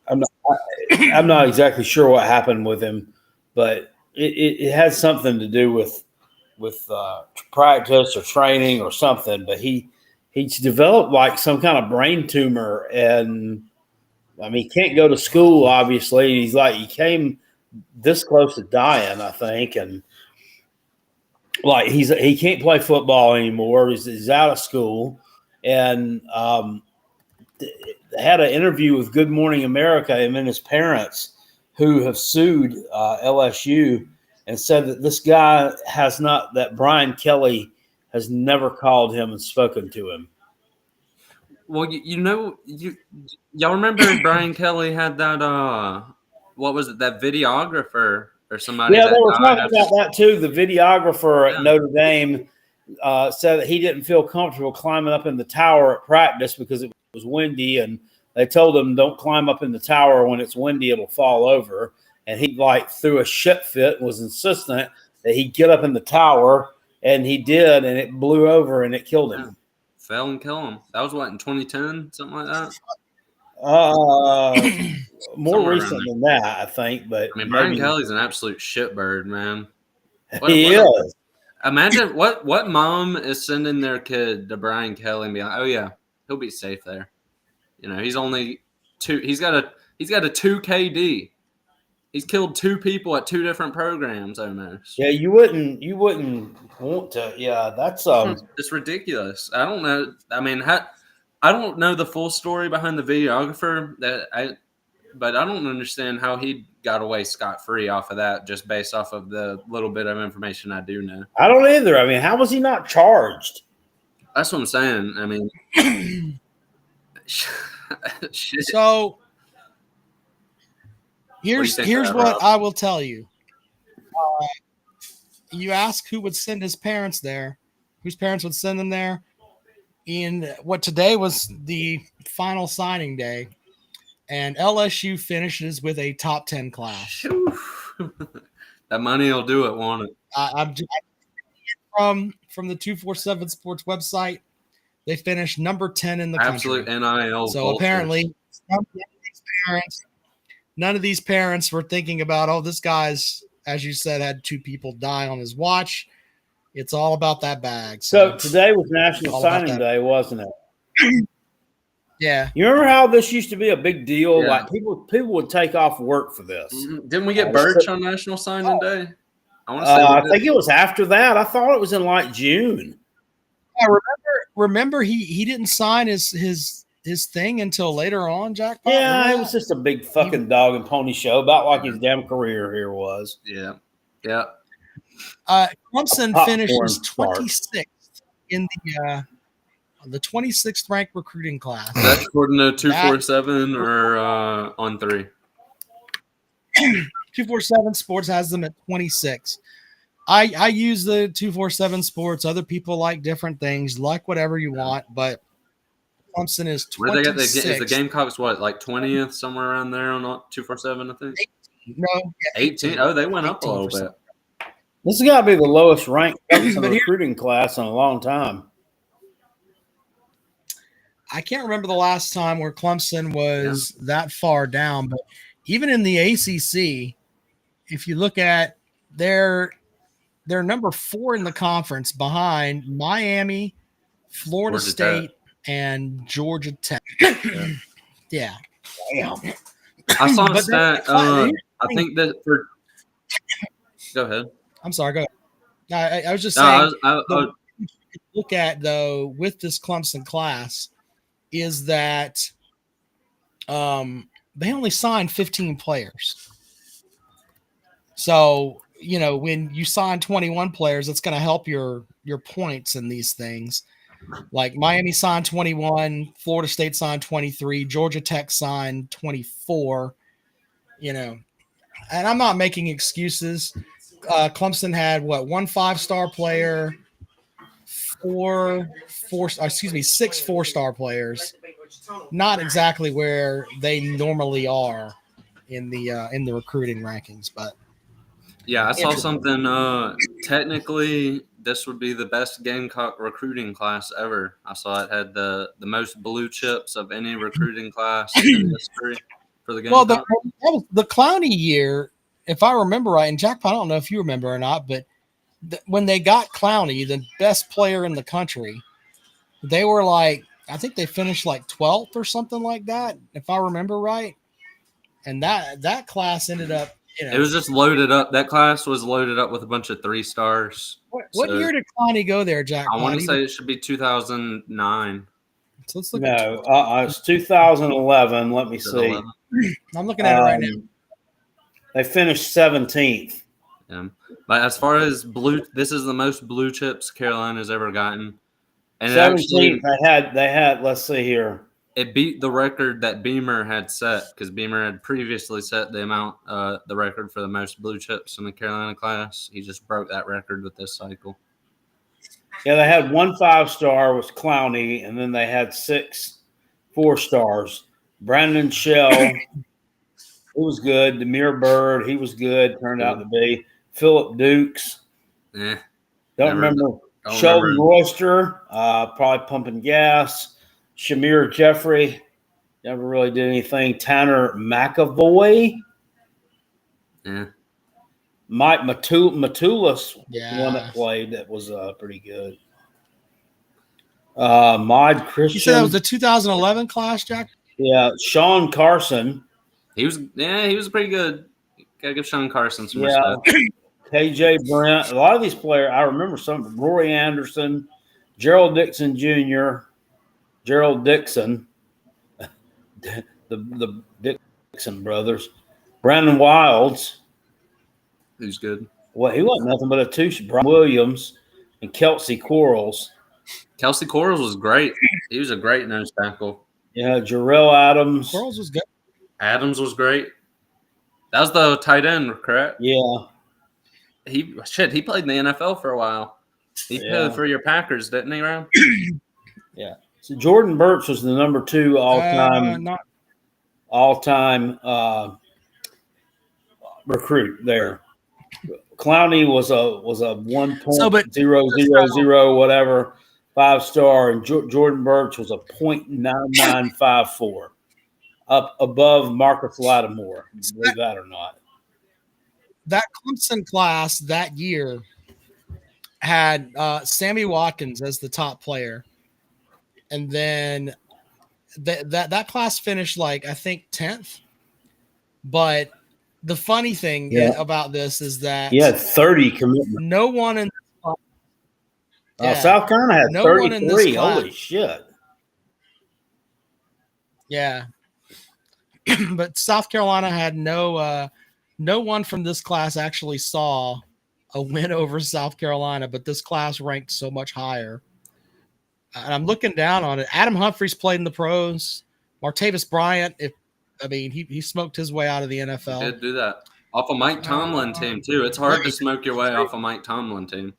Speaker 2: I'm not exactly sure what happened with him, but it had something to do with practice or training or something. But he's developed like some kind of brain tumor, and I mean, he can't go to school. Obviously, he came this close to dying, I think, and like he can't play football anymore. He's out of school, and had an interview with Good Morning America, him and his parents, who have sued LSU and said that this guy that Brian Kelly has never called him and spoken to him.
Speaker 3: Well, y'all remember Brian Kelly had that what was it, that videographer or somebody?
Speaker 2: Yeah, they were talking about that too. The videographer at Notre Dame said that he didn't feel comfortable climbing up in the tower at practice because it was windy, and they told him, don't climb up in the tower when it's windy, it'll fall over. And he threw a shit fit and was insistent that he'd get up in the tower, and he did, and it blew over and it killed him.
Speaker 3: Yeah. Fell and killed him. That was in 2010, something like that?
Speaker 2: More recent than that, I think. But
Speaker 3: I mean, Brian Kelly's an absolute shitbird, man.
Speaker 2: He is.
Speaker 3: Imagine what mom is sending their kid to Brian Kelly and being like, oh yeah, he'll be safe there. You know, he's only 2. He's got a 2 KD. He's killed 2 people at 2 different programs almost.
Speaker 2: Yeah, you wouldn't want to. Yeah, that's
Speaker 3: it's ridiculous. I don't know. I mean, I don't know the full story behind the videographer but I don't understand how he got away scot-free off of that, just based off of the little bit of information I do know.
Speaker 2: I don't either. I mean, how was he not charged?
Speaker 3: That's what I'm saying. I mean, shit.
Speaker 1: So here's what I will tell you. You ask who would send his parents there, whose parents would send them there. In what today was the final signing day, and LSU finishes with a top 10 class.
Speaker 3: That money will do it, won't it?
Speaker 1: I'm from the 247 Sports website. They finished number 10 in the
Speaker 3: Absolute
Speaker 1: country.
Speaker 3: NIL.
Speaker 1: So apparently, none of these parents were thinking about, this guy's, as you said, had 2 people die on his watch. It's all about that bag.
Speaker 2: So today was National Signing Day, wasn't it?
Speaker 1: Yeah.
Speaker 2: You remember how this used to be a big deal?
Speaker 3: Yeah.
Speaker 2: Like people would take off work for this.
Speaker 3: Didn't we get Birch on National Signing Day? I
Speaker 2: think it was after that. I thought it was in like June.
Speaker 1: Yeah, remember he didn't sign his thing until later on, Jackpot?
Speaker 2: Yeah, it was just a big fucking dog and pony show, about like his damn career here was.
Speaker 3: Yeah. Yeah.
Speaker 1: Clemson finishes 26th in the 26th ranked recruiting class.
Speaker 3: That's according to 247 or on 3.
Speaker 1: 247 Sports has them at 26. I use the 247 Sports. Other people like different things, like whatever you want, but Clemson is
Speaker 3: Where they got
Speaker 1: 26.
Speaker 3: is the Gamecocks what, like 20th, somewhere around there on 247, I think?
Speaker 1: 18. No, yeah,
Speaker 3: 18. Oh, they went up a little bit.
Speaker 2: This has got to be the lowest ranked Clemson
Speaker 1: But here-
Speaker 2: recruiting class in a long time.
Speaker 1: I can't remember the last time where Clemson was that far down, but even in the ACC, if you look at they're number 4 in the conference behind Miami, Florida
Speaker 3: Georgia
Speaker 1: State,
Speaker 3: Tech.
Speaker 1: and Georgia Tech. Yeah.
Speaker 2: Damn.
Speaker 3: I saw a
Speaker 1: But
Speaker 3: stat. I think that for. Go ahead.
Speaker 1: I'm sorry. Go ahead. I was just
Speaker 3: No,
Speaker 1: saying.
Speaker 3: I
Speaker 1: the look at though with this Clemson class is that they only signed 15 players. So when you sign 21 players, it's going to help your points in these things. Like Miami signed 21, Florida State signed 23, Georgia Tech signed 24. And I'm not making excuses. Clemson had one 5-star player, 6 4-star players. Not exactly where they normally are in the recruiting rankings, but
Speaker 3: yeah, I saw something. Technically, this would be the best Gamecock recruiting class ever. I saw it had the most blue chips of any recruiting class in history for the Gamecock.
Speaker 1: Well, the Clowney year, if I remember right, and Jack, I don't know if you remember or not, but when they got Clowney, the best player in the country, they were I think they finished 12th or something like that, if I remember right. And that class ended up,
Speaker 3: it was just loaded up. That class was loaded up with a bunch of 3-stars.
Speaker 1: What year did Clowney go there, Jack?
Speaker 3: I want to say it should be 2009.
Speaker 1: So let's look
Speaker 2: No, it's 2011. Let me see.
Speaker 1: I'm looking at it right now.
Speaker 2: They finished 17th.
Speaker 3: Yeah. But as far as this is the most blue chips Carolina's ever gotten. And
Speaker 2: 17th, they had, let's see here.
Speaker 3: It beat the record that Beamer had set because Beamer had previously set the record for the most blue chips in the Carolina class. He just broke that record with this cycle.
Speaker 2: Yeah, they had 1 5-star was Clowney, and then they had 6 4-stars. Brandon Shell, he was good. Demir Bird, he was good. Turned out to be Philip Dukes. Don't remember. Sheldon Royster, probably pumping gas. Shamir Jeffrey, never really did anything. Tanner McAvoy.
Speaker 3: Yeah.
Speaker 2: Mike Matulis, one that played that was pretty good. Mod Christian.
Speaker 1: You said that was the 2011 class, Jack?
Speaker 2: Yeah. Sean Carson.
Speaker 3: He was pretty good. Gotta give Sean Carson some respect.
Speaker 2: KJ Brent. A lot of these players, I remember some. Rory Anderson, Gerald Dixon Jr., Gerald Dixon, the Dixon brothers, Brandon Wilds.
Speaker 3: Who's good?
Speaker 2: Well, he wasn't nothing but a 2. Brian Williams and Kelsey Quarles.
Speaker 3: Kelsey Quarles was great. He was a great nose tackle.
Speaker 2: Yeah, Jarrell Adams.
Speaker 1: Quarles was good.
Speaker 3: Adams was great. That was the tight end, correct?
Speaker 2: Yeah.
Speaker 3: He played in the NFL for a while. He played for your Packers, didn't he, Ryan?
Speaker 2: Yeah. So Jordan Burch was the number 2 all-time recruit there. Clowney was a 1.000 whatever 5-star, and Jordan Burch was a .9954, up above Marcus Lattimore. Believe that or not.
Speaker 1: That Clemson class that year had Sammy Watkins as the top player. And then that class finished I think 10th. But the funny thing about this is that
Speaker 2: 30 commitments.
Speaker 1: No one in
Speaker 2: South Carolina had 33. Holy shit.
Speaker 1: Yeah. But South Carolina had no one from this class actually saw a win over South Carolina, but this class ranked so much higher. And I'm looking down on it. Adam Humphries played in the pros. Martavis Bryant, he smoked his way out of the NFL.
Speaker 3: He did do that. Off a Mike Tomlin team, too. It's hard to smoke your way off a Mike Tomlin team.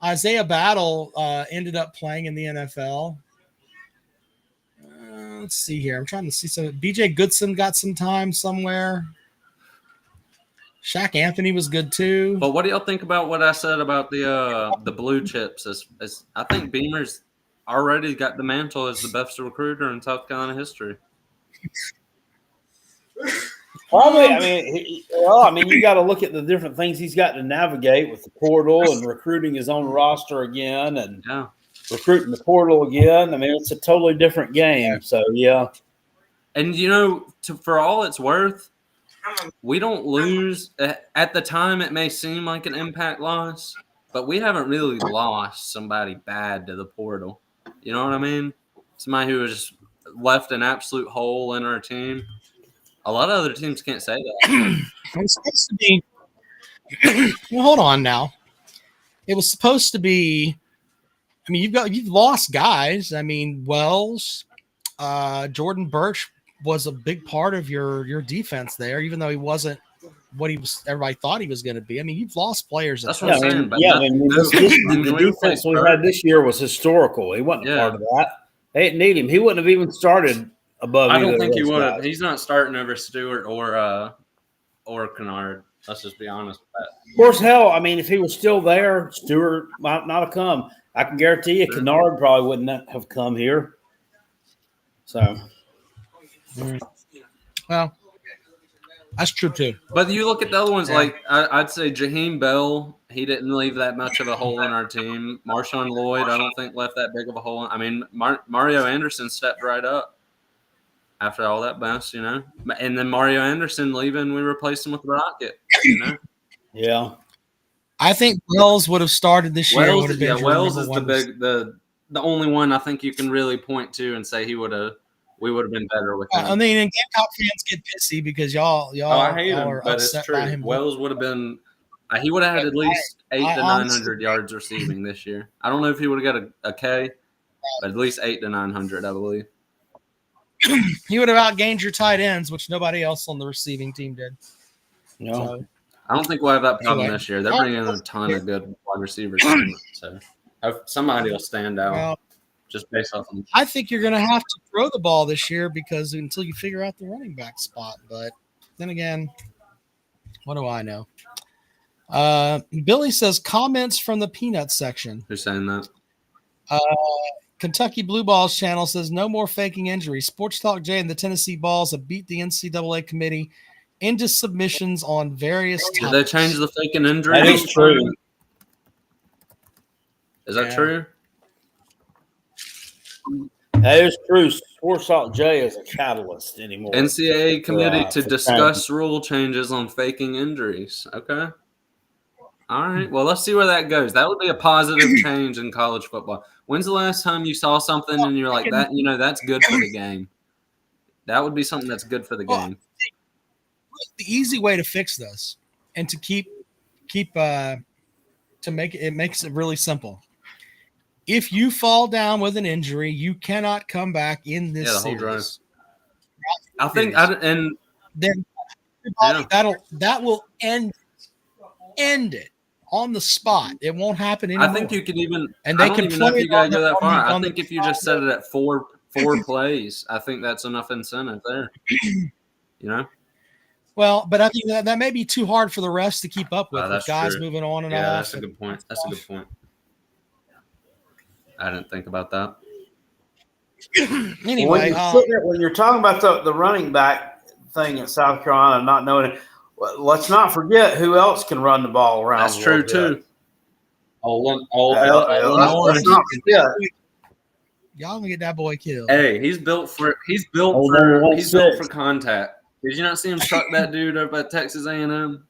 Speaker 1: Isaiah Battle ended up playing in the NFL. Let's see here. I'm trying to see some. BJ Goodson got some time somewhere. Shaq Anthony was good too.
Speaker 3: But what do y'all think about what I said about the blue chips? As I think Beamer's already got the mantle as the best recruiter in South Carolina history.
Speaker 2: Probably. I mean, you got to look at the different things he's got to navigate with the portal and recruiting his own roster again, and recruiting the portal again. I mean, it's a totally different game. So yeah.
Speaker 3: And for all it's worth, we don't lose. At the time, it may seem like an impact loss, but we haven't really lost somebody bad to the portal. You know what I mean? Somebody who has left an absolute hole in our team. A lot of other teams can't say that.
Speaker 1: It was supposed to be. Well, hold on now. It was supposed to be. I mean, you've lost guys. I mean, Wells, Jordan Birch was a big part of your defense there, even though he wasn't what everybody thought he was going to be. I mean, you've lost players.
Speaker 3: That's what I'm saying.
Speaker 2: The defense we had this year was historical. He wasn't a part of that. They didn't need him. He wouldn't have even started above.
Speaker 3: I don't think he would have. He's not starting over Stewart or Kennard. Let's just be honest with that.
Speaker 2: Of course, hell, I mean, if he was still there, Stewart might not have come. I can guarantee you, Kennard probably wouldn't have come here. So,
Speaker 1: well, that's true too.
Speaker 3: But you look at the other ones, like I'd say Jaheim Bell, he didn't leave that much of a hole in our team. Marshawn Lloyd, I don't think left that big of a hole. I mean, Mario Anderson stepped right up after all that mess, And then Mario Anderson leaving, we replaced him with Rocket,
Speaker 2: Yeah.
Speaker 1: I think Wells would have started this year.
Speaker 3: Wells is the only one I think you can really point to and say we would have been better with him.
Speaker 1: I mean, and Gamecock fans get pissy because y'all
Speaker 3: I hate him,
Speaker 1: are
Speaker 3: but
Speaker 1: upset
Speaker 3: it's true.
Speaker 1: by him.
Speaker 3: Wells would have been he would have had at least 800 to 900 yards receiving this year. I don't know if he would have got a K, but at least 800 to 900, I believe.
Speaker 1: He would have outgained your tight ends, which nobody else on the receiving team did.
Speaker 2: No.
Speaker 1: So,
Speaker 3: I don't think we'll have that problem this year. They're bringing in a ton of good wide receivers. So somebody will stand out just based off them.
Speaker 1: I think you're going to have to throw the ball this year because until you figure out the running back spot. But then again, what do I know? Billy says comments from the peanut section.
Speaker 3: Who's saying that?
Speaker 1: Kentucky Blue Balls channel says no more faking injuries. Sports Talk J and the Tennessee Balls have beat the NCAA committee into submissions on various topics.
Speaker 3: Did they change the faking injury?
Speaker 2: That is true.
Speaker 3: Is that true?
Speaker 2: That is true. Sports Talk J is a catalyst anymore.
Speaker 3: NCAA committee to discuss rule changes on faking injuries. Okay. All right. Well, let's see where that goes. That would be a positive change in college football. When's the last time you saw something and you're like, that's good for the game? That would be something that's good for the game.
Speaker 1: The easy way to fix this and to keep to make it makes it really simple. If you fall down with an injury, you cannot come back in this
Speaker 3: the whole drive.
Speaker 1: I think
Speaker 3: then
Speaker 1: that will end it on the spot. It won't happen anymore.
Speaker 3: I think you could even
Speaker 1: and they
Speaker 3: I don't
Speaker 1: can
Speaker 3: even know if you gotta go that far. I think
Speaker 1: the,
Speaker 3: if you just set it at four plays, I think that's enough incentive there.
Speaker 1: Well, but I think that may be too hard for the refs to keep up with guys
Speaker 3: true.
Speaker 1: moving on and
Speaker 3: off.
Speaker 1: off.
Speaker 3: That's a good point. I didn't think about that.
Speaker 1: Anyway,
Speaker 2: when you're talking about the running back thing at South Carolina, not knowing it, let's not forget who else can run the ball around.
Speaker 3: That's true too.
Speaker 2: Let's not forget.
Speaker 1: Y'all gonna get that boy killed.
Speaker 3: Hey, he's built for contact. Did you not see him truck that dude up at Texas A&M?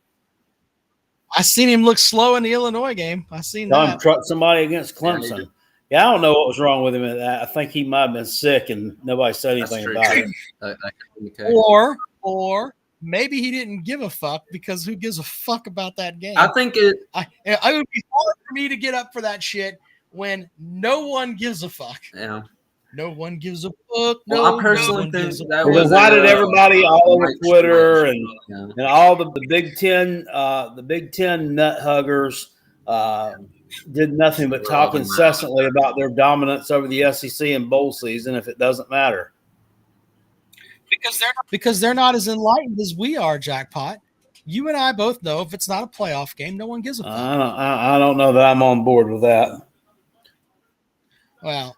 Speaker 1: I seen him look slow in the Illinois game. I seen that.
Speaker 2: Truck somebody against Clemson. Yeah, I don't know what was wrong with him at that. I think he might have been sick and nobody said anything about it.
Speaker 1: Or maybe he didn't give a fuck because who gives a fuck about that game?
Speaker 3: I think
Speaker 1: it would be hard for me to get up for that shit when no one gives a fuck.
Speaker 3: Yeah.
Speaker 1: No one gives a fuck.
Speaker 3: Well,
Speaker 1: No
Speaker 3: I personally
Speaker 1: one
Speaker 3: think
Speaker 1: gives a
Speaker 3: that
Speaker 1: fuck.
Speaker 2: Because
Speaker 3: was
Speaker 2: why did everybody all over
Speaker 3: right
Speaker 2: Twitter
Speaker 3: stretch.
Speaker 2: and all the Big Ten, nut huggers did nothing but talk incessantly about their dominance over the SEC in bowl season if it doesn't matter?
Speaker 1: Because they're not as enlightened as we are, Jackpot. You and I both know if it's not a playoff game, no one gives a fuck.
Speaker 2: I don't know that I'm on board with that.
Speaker 1: Well,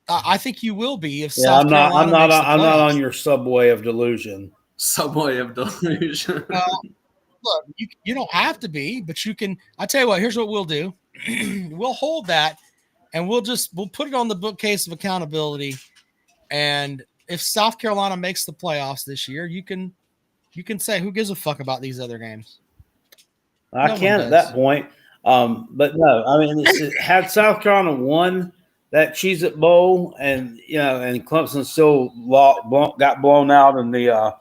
Speaker 1: I think you will be if
Speaker 2: Yeah,
Speaker 1: South
Speaker 2: I'm not.
Speaker 1: Carolina makes the
Speaker 2: I'm not
Speaker 1: playoffs.
Speaker 2: on your subway of delusion.
Speaker 3: Subway of delusion.
Speaker 1: Look, you don't have to be, but you can. I tell you what. Here's what we'll do. We'll hold that, and we'll put it on the bookcase of accountability. And if South Carolina makes the playoffs this year, you can say who gives a fuck about these other games.
Speaker 2: I can at that point. But no, I mean, had South Carolina won that Cheez-It Bowl, and and Clemson still got blown out in the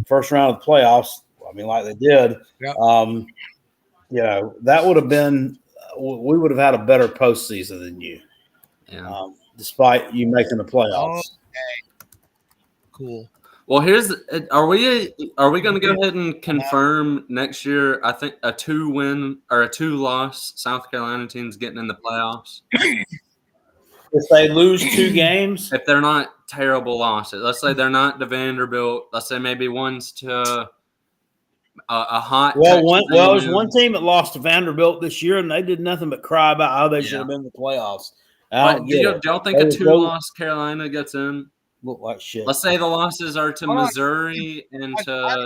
Speaker 2: first round of the playoffs. I mean, like they did.
Speaker 1: Yep.
Speaker 2: That would have been. We would have had a better postseason than you.
Speaker 3: Yeah.
Speaker 2: Despite you making the playoffs.
Speaker 1: Okay. Cool.
Speaker 3: Well, are we going to go ahead and confirm next year? I think a 2-win or a 2-loss South Carolina team's getting in the playoffs.
Speaker 2: If they lose 2 games,
Speaker 3: if they're not terrible losses, let's say they're not to Vanderbilt. Let's say maybe one's to a hot.
Speaker 2: Well, there's one team that lost to Vanderbilt this year, and they did nothing but cry about how they should have been in the playoffs.
Speaker 3: Do y'all think a 2-loss Carolina gets in?
Speaker 2: Look like shit.
Speaker 3: Let's say the losses are to Missouri and to.
Speaker 1: I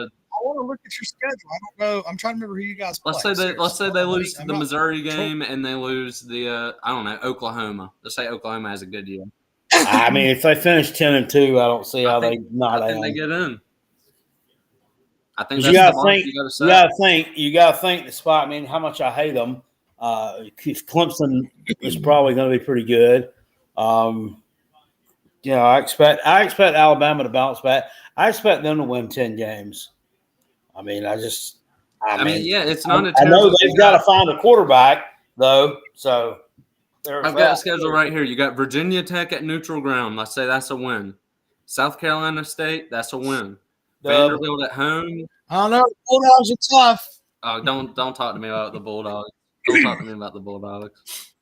Speaker 1: want to look at your schedule. I don't know. I'm trying to remember who you guys play.
Speaker 3: Let's say they lose the Missouri game and they lose the Oklahoma. Let's say Oklahoma has a good year.
Speaker 2: I mean, if they finish 10-2, I don't see how they not.
Speaker 3: I think they get in. I think
Speaker 2: you gotta think. Despite how much I hate them, Clemson is probably going to be pretty good. I expect Alabama to bounce back. I expect them to win 10 games. I mean, it's not a terrible. I know they've got to find a quarterback though. So
Speaker 3: I've got a schedule right here. You got Virginia Tech at neutral ground. Let's say that's a win. South Carolina State, that's a win. Vanderbilt at home.
Speaker 1: I don't know. The Bulldogs are tough.
Speaker 3: Oh, don't talk to me about the Bulldogs. Don't talk to me about the Bulldogs.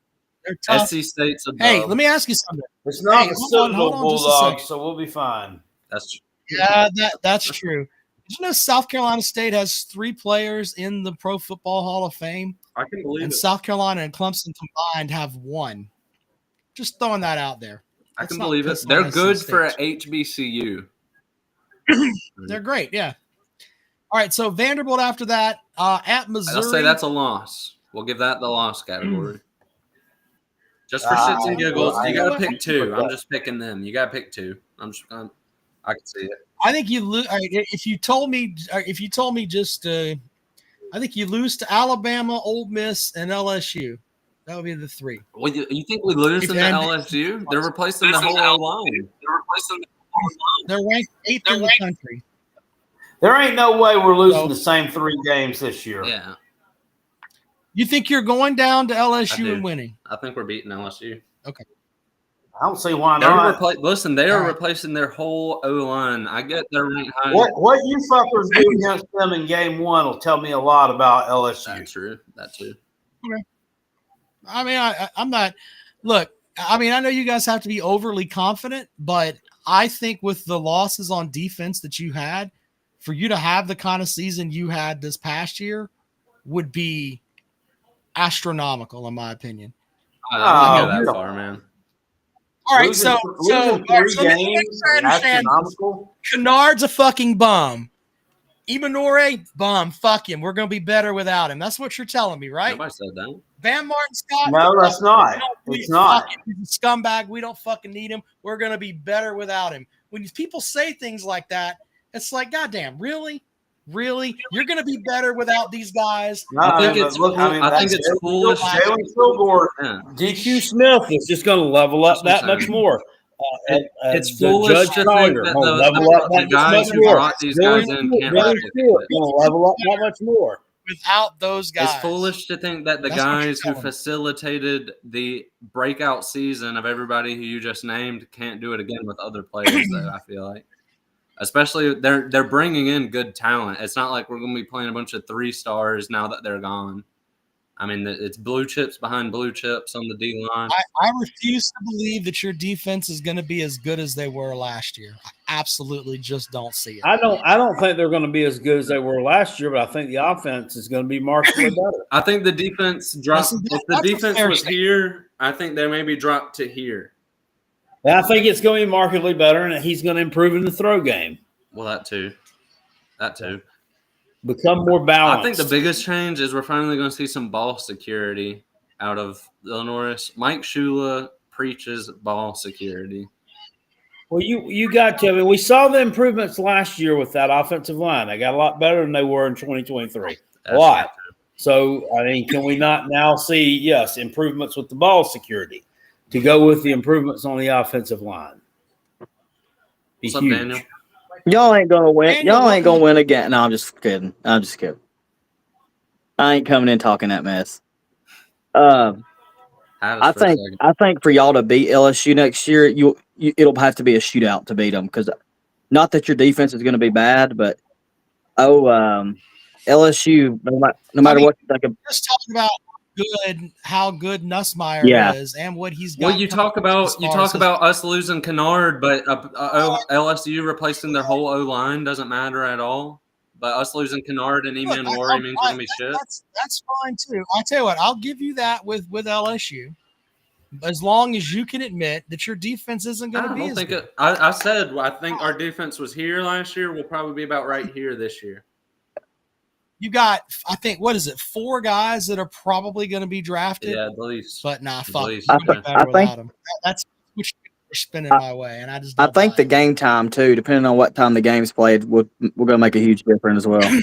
Speaker 1: They're tough.
Speaker 3: SC State's a dub.
Speaker 1: Hey, let me ask you something.
Speaker 2: It's not the Citadel Bulldogs, so we'll be fine.
Speaker 3: That's true.
Speaker 1: Yeah, that's true. Did you know South Carolina State has 3 players in the Pro Football Hall of Fame?
Speaker 3: I can believe
Speaker 1: and
Speaker 3: it.
Speaker 1: South Carolina and Clemson combined have 1. Just throwing that out there.
Speaker 3: I can believe it. They're good for a HBCU.
Speaker 1: They're great, yeah. All right, so Vanderbilt after that at Missouri.
Speaker 3: I'll say that's a loss. We'll give that the loss category. Just for shits and giggles, you got to pick 2. I'm just picking them. You got to pick 2. I can see it.
Speaker 1: I think you lose. If you told me just, I think you lose to Alabama, Ole Miss, and LSU. That would be the 3.
Speaker 3: Well, you think we lose to LSU? They're replacing the whole line.
Speaker 1: They're ranked 8th in the country.
Speaker 2: There ain't no way we're losing the same 3 games this year.
Speaker 3: Yeah.
Speaker 1: You think you're going down to LSU and winning?
Speaker 3: I think we're beating LSU.
Speaker 1: Okay.
Speaker 2: I don't see why not.
Speaker 3: Listen, they are replacing their whole O-line. I get they're ranked high.
Speaker 2: What you fuckers do against them in game 1 will tell me a lot about LSU.
Speaker 3: That's true. That too.
Speaker 1: Okay. I mean, I'm not. Look, I mean, I know you guys have to be overly confident, but I think with the losses on defense that you had, for you to have the kind of season you had this past year would be astronomical, in my opinion.
Speaker 3: I don't go that far, man.
Speaker 1: All right, so Kennard's a fucking bum. Imanore, bum. Fuck him. We're going to be better without him. That's what you're telling me, right?
Speaker 3: Nobody said that.
Speaker 1: Van Martin Scott.
Speaker 2: No, that's not. It's not.
Speaker 1: He's a scumbag. We don't fucking need him. We're going to be better without him. When people say things like that, it's like, goddamn, really? Really? You're going to be better without these guys?
Speaker 2: No,
Speaker 3: I think it's foolish.
Speaker 2: Jalen Silver, DQ Smith is just going to level up that much more.
Speaker 3: It's foolish to think that the guys who brought these guys in can't
Speaker 2: going to level up that much more.
Speaker 1: without those guys.
Speaker 3: It's foolish to think that the
Speaker 1: That's what you're
Speaker 3: guys who
Speaker 1: telling me.
Speaker 3: facilitated the breakout season of everybody who you just named can't do it again with other players, though, I feel like. Especially they're bringing in good talent. It's not like we're going to be playing a bunch of 3 stars now that they're gone. I mean, it's blue chips behind blue chips on the D line.
Speaker 1: I refuse to believe that your defense is going to be as good as they were last year. I absolutely just don't see it.
Speaker 2: I don't think they're going to be as good as they were last year, but I think the offense is going to be markedly better.
Speaker 3: I think the defense dropped. If the defense was here, I think they maybe dropped to here.
Speaker 2: And I think it's going to be markedly better, and he's going to improve in the throw game.
Speaker 3: Well, that too.
Speaker 2: Become more balanced.
Speaker 3: I think the biggest change is we're finally going to see some ball security out of Illinois. Mike Shula preaches ball security.
Speaker 2: Well, you got to. I mean, we saw the improvements last year with that offensive line. They got a lot better than they were in 2023. A lot. So, I mean, can we not now see, yes, improvements with the ball security to go with the improvements on the offensive line?
Speaker 3: What's up, Daniel?
Speaker 4: Y'all ain't gonna win. Y'all ain't gonna win again. No, I'm just kidding. I ain't coming in talking that mess. I think for y'all to beat LSU next year, it'll have to be a shootout to beat them. Because not that your defense is going to be bad, but LSU, no matter what you think of,
Speaker 1: just talking about how good Nussmeier is and what he's got.
Speaker 3: Well, you talk about us losing Kennard, but LSU replacing their whole O line doesn't matter at all. But us losing Kennard and Eman Wari means we're gonna be shit.
Speaker 1: That's fine too. I tell you what, I'll give you that with LSU, as long as you can admit that your defense isn't going to be as good.
Speaker 3: I said I think our defense was here last year. We'll probably be about right here this year.
Speaker 1: You got, I think, what is it, 4 guys that are probably going to be drafted?
Speaker 3: Yeah, at least.
Speaker 1: But nah, fuck.
Speaker 4: I think
Speaker 1: that's which are spinning my way, and I just.
Speaker 4: I think the game time too, depending on what time the game's played, we're going to make a huge difference as well.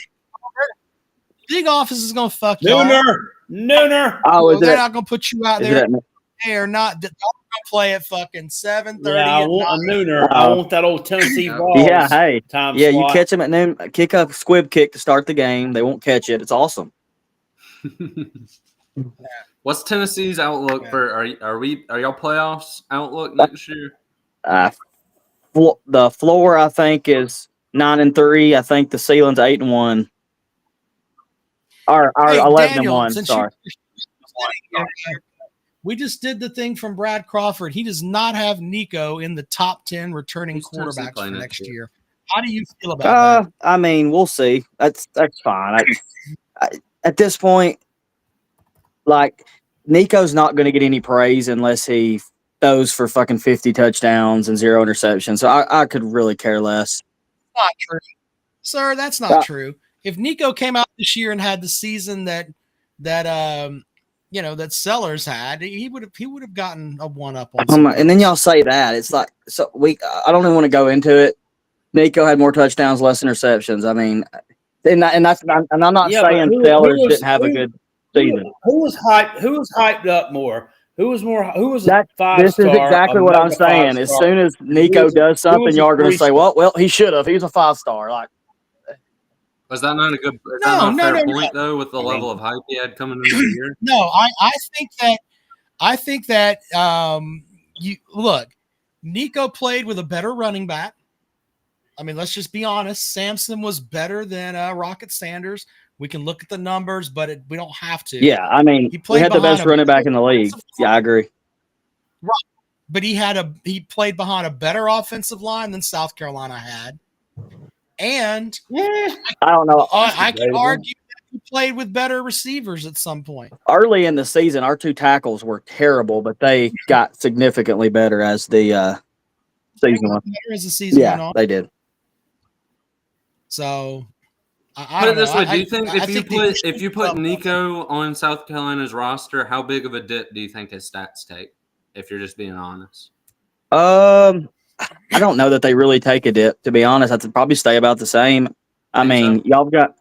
Speaker 1: Big office is going to fuck you.
Speaker 2: Nooner.
Speaker 1: Oh, they're not going to put you out there. They are not. They're going to play at fucking 7:30.
Speaker 2: Yeah, I want a nooner. I want that old Tennessee ball.
Speaker 4: Yeah, hey.
Speaker 2: Time
Speaker 4: yeah,
Speaker 2: slot.
Speaker 4: You catch them at noon. Kick a squib kick to start the game. They won't catch it. It's awesome.
Speaker 3: What's Tennessee's outlook for? Are y'all playoffs outlook next year?
Speaker 4: The floor I think is 9-3. I think the ceiling's 8-1. Or 11-1. Sorry.
Speaker 1: We just did the thing from Brad Crawford. He does not have Nico in the top 10 returning quarterbacks for next year. How do you feel about that?
Speaker 4: I mean, we'll see. That's fine. At this point, like, Nico's not going to get any praise unless he throws for fucking 50 touchdowns and 0 interceptions. So I could really care less.
Speaker 1: Not true, sir. That's not true. If Nico came out this year and had the season that Sellers had, he would have gotten a 1-up on.
Speaker 4: And then y'all say that it's like, so I don't even want to go into it. Nico had more touchdowns, less interceptions. I mean, and I'm not saying Sellers didn't have a good season.
Speaker 2: Who was hyped up more? Who was that 5-star?
Speaker 4: This is exactly what I'm saying. As soon as Nico does something, y'all are going to say, well, he should have. He's a 5-star. Like,
Speaker 3: was that not a good? Fair point though, with the level of hype he had coming into the year.
Speaker 1: No, I think that you look. Nico played with a better running back. I mean, let's just be honest. Sampson was better than Rocket Sanders. We can look at the numbers, but we don't have to.
Speaker 4: Yeah, I mean, we had the best running back in the league. Yeah, I agree.
Speaker 1: Right, but he played behind a better offensive line than South Carolina had. And
Speaker 4: I don't know.
Speaker 1: I can argue that he played with better receivers at some point.
Speaker 4: Early in the season, our 2 tackles were terrible, but they got significantly better as the season went.
Speaker 1: As the season went on.
Speaker 4: They did.
Speaker 1: So,
Speaker 3: put it this way: do you think if you put Nico on South Carolina's roster, how big of a dip do you think his stats take? If you're just being honest.
Speaker 4: I don't know that they really take a dip, to be honest. I'd probably stay about the same. I mean, y'all got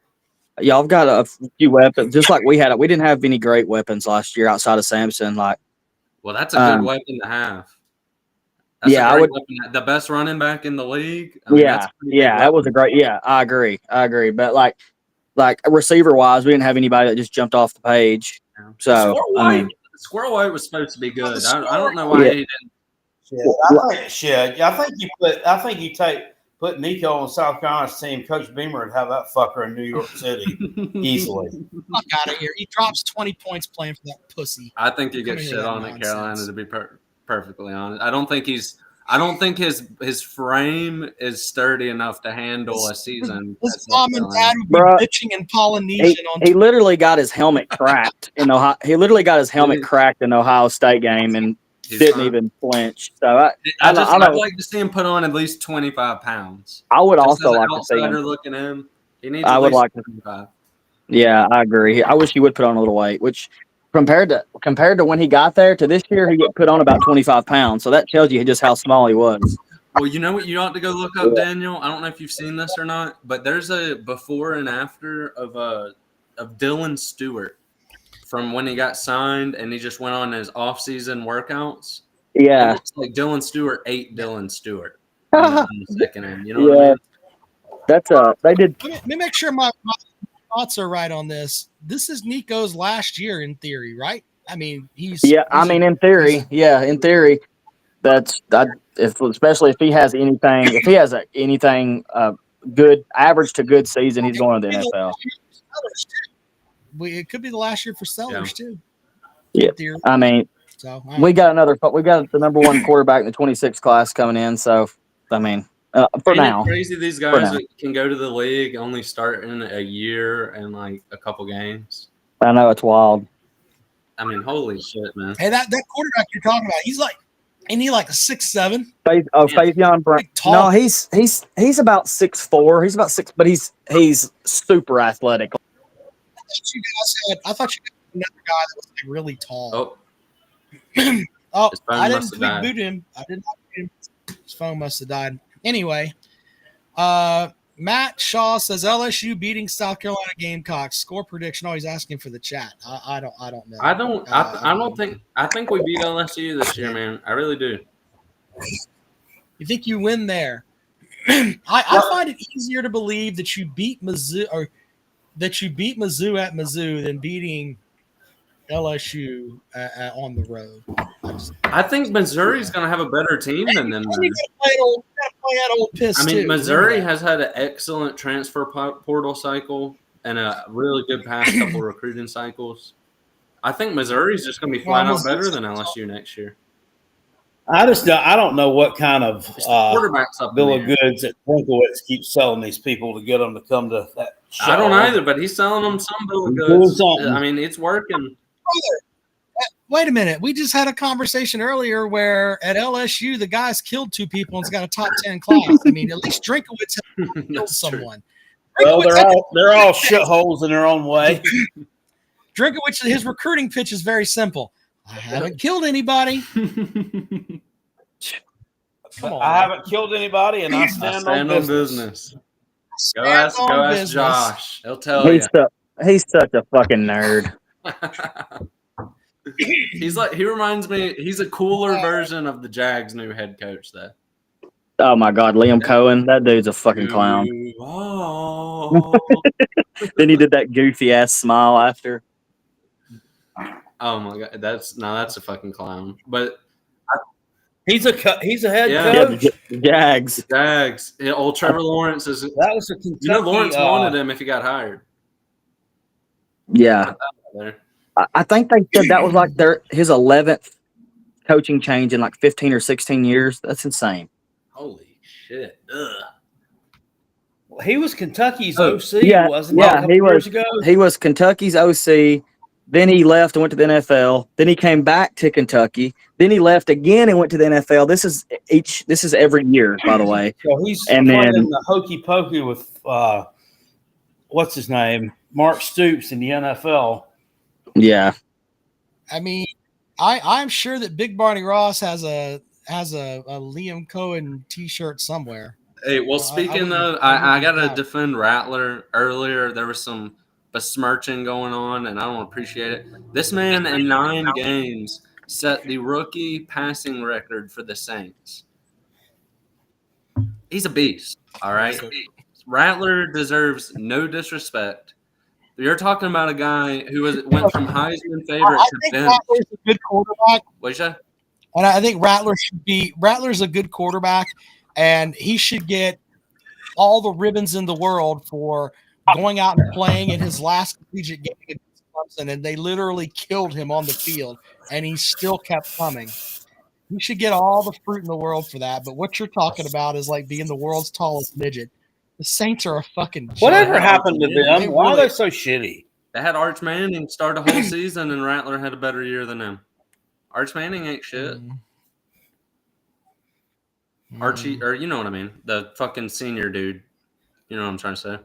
Speaker 4: a few weapons, just like we had. We didn't have any great weapons last year outside of Sampson. Like,
Speaker 3: well, that's a good weapon to have. That's the best running back in the league.
Speaker 4: That was a great. Yeah, I agree. But like, like receiver wise, we didn't have anybody that just jumped off the page.
Speaker 3: Yeah.
Speaker 4: So
Speaker 3: Squirrel White was supposed to be good. I don't know why
Speaker 4: Yeah.
Speaker 3: he didn't.
Speaker 2: I think you put Nico on South Carolina's team, Coach Beamer would have that fucker in New York City easily.
Speaker 1: Fuck out of here. He drops 20 points playing for that pussy.
Speaker 3: I think he gets shit on at Carolina, to be perfectly honest. I don't think his frame is sturdy enough to handle a season.
Speaker 1: His mom and dad would be bitching in Polynesian
Speaker 4: he literally got his helmet cracked in Ohio. He literally got his helmet cracked in the Ohio State game and didn't even flinch. So I'd
Speaker 3: like to see him put on at least 25 pounds.
Speaker 4: I would also like to see him.
Speaker 3: Looking in, he needs at least 25.
Speaker 4: Yeah, I agree. I wish he would put on a little weight, which compared to when he got there to this year, he put on about 25 pounds. So that tells you just how small he was.
Speaker 3: Well, you know what you ought to go look up, Daniel? I don't know if you've seen this or not, but there's a before and after of Dylan Stewart from when he got signed and he just went on his off-season workouts.
Speaker 4: Yeah.
Speaker 3: It looks like Dylan Stewart ate Dylan Stewart in the second end. You know what I mean?
Speaker 4: That's they did.
Speaker 1: Let me make sure my thoughts are right on this. This is Nico's last year in theory, right? I mean, in
Speaker 4: theory, especially if he has anything good, average to good season, he's going to the NFL.
Speaker 1: It could be the last year for Sellers too.
Speaker 4: Yeah, I mean, we got the number one quarterback in the 26 class coming in. So, I mean, for now,
Speaker 3: crazy these guys that can go to the league only start in a year and like a couple games.
Speaker 4: I know, it's wild.
Speaker 3: I mean, holy shit, man!
Speaker 1: Hey, that quarterback you're talking about, he's like, ain't he like a 6'7"?
Speaker 4: Fabian Brown. No, he's about 6'4". He's about 6, but he's super athletic.
Speaker 1: I thought you guys had another guy that was like really tall.
Speaker 3: Oh,
Speaker 1: I didn't boot him. I did not boot him. His phone must have died. Anyway, Matt Shaw says LSU beating South Carolina Gamecocks. Score prediction. Oh, he's asking for the chat. I don't know.
Speaker 3: I think we beat LSU this year, man. I really do.
Speaker 1: You think you win there? I find it easier to believe that you beat Mizzou or that you beat Mizzou at Mizzou than beating LSU on the road.
Speaker 3: I think Missouri's going to have a better team than them.
Speaker 1: You got to play at Old Piss.
Speaker 3: I mean, Missouri has had an excellent transfer portal cycle and a really good past couple recruiting cycles. I think Missouri's just going to be flat out better than LSU next year.
Speaker 2: I don't know what kind of
Speaker 3: quarterbacks up
Speaker 2: bill of goods that Winkowitz keeps selling these people to get them to come to that show.
Speaker 3: I don't either, but he's selling them some bill of goods. I mean, it's working.
Speaker 1: Wait a minute. We just had a conversation earlier where at LSU, the guy's killed 2 people and's got a top 10 class. I mean, at least Drinkowitz has killed someone.
Speaker 2: Well, they're all shitholes in their own way.
Speaker 1: Drinkowitz, his recruiting pitch is very simple. I haven't killed anybody.
Speaker 2: Come on, I haven't killed anybody, and I stand on business.
Speaker 3: Go ask Josh. He'll tell you.
Speaker 4: He's such a fucking nerd.
Speaker 3: He reminds me. He's a cooler version of the Jags' new head coach, though.
Speaker 4: Oh my God, Liam Cohen, that dude's a fucking clown. Then he did that goofy ass smile after.
Speaker 3: Oh my God, that's a fucking clown. But
Speaker 2: he's a head coach.
Speaker 4: Jags.
Speaker 3: Yeah, old Trevor Lawrence is.
Speaker 2: That was a Kentucky.
Speaker 3: Lawrence wanted him if he got hired.
Speaker 4: Yeah, I think they said that was like his 11th coaching change in like 15 or 16 years. That's insane.
Speaker 3: Holy shit! Ugh.
Speaker 2: Well, he was Kentucky's OC, wasn't he?
Speaker 4: Yeah, he was Kentucky's OC. Then he left and went to the NFL. Then he came back to Kentucky. Then he left again and went to the NFL. This is every year, by the way.
Speaker 2: So he's playing the hokey pokey with what's his name, Mark Stoops in the NFL.
Speaker 4: Yeah,
Speaker 1: I mean, I'm sure that Big Barney Ross has a Liam Cohen T-shirt somewhere.
Speaker 3: Hey, well, speaking of, I got to defend Rattler earlier. There was some besmirching going on, and I don't appreciate it. This man in 9 games set the rookie passing record for the Saints. He's a beast, all right? Rattler deserves no disrespect. You're talking about a guy who went from Heisman favorite
Speaker 1: I
Speaker 3: to
Speaker 1: think
Speaker 3: bench.
Speaker 1: Rattler's a good quarterback.
Speaker 3: What'd you say?
Speaker 1: And I think Rattler's a good quarterback, and he should get all the ribbons in the world for going out and playing in his last collegiate game against Clemson, and they literally killed him on the field, and he still kept coming. You should get all the fruit in the world for that. But what you're talking about is like being the world's tallest midget. The Saints are a fucking joke.
Speaker 2: Whatever happened to them?
Speaker 3: They
Speaker 2: Why are
Speaker 3: really-
Speaker 2: they so shitty?
Speaker 3: They had Arch Manning start the whole season, and Rattler had a better year than him. Arch Manning ain't shit. Archie, or you know what I mean? The fucking senior dude. You know what I'm trying to say?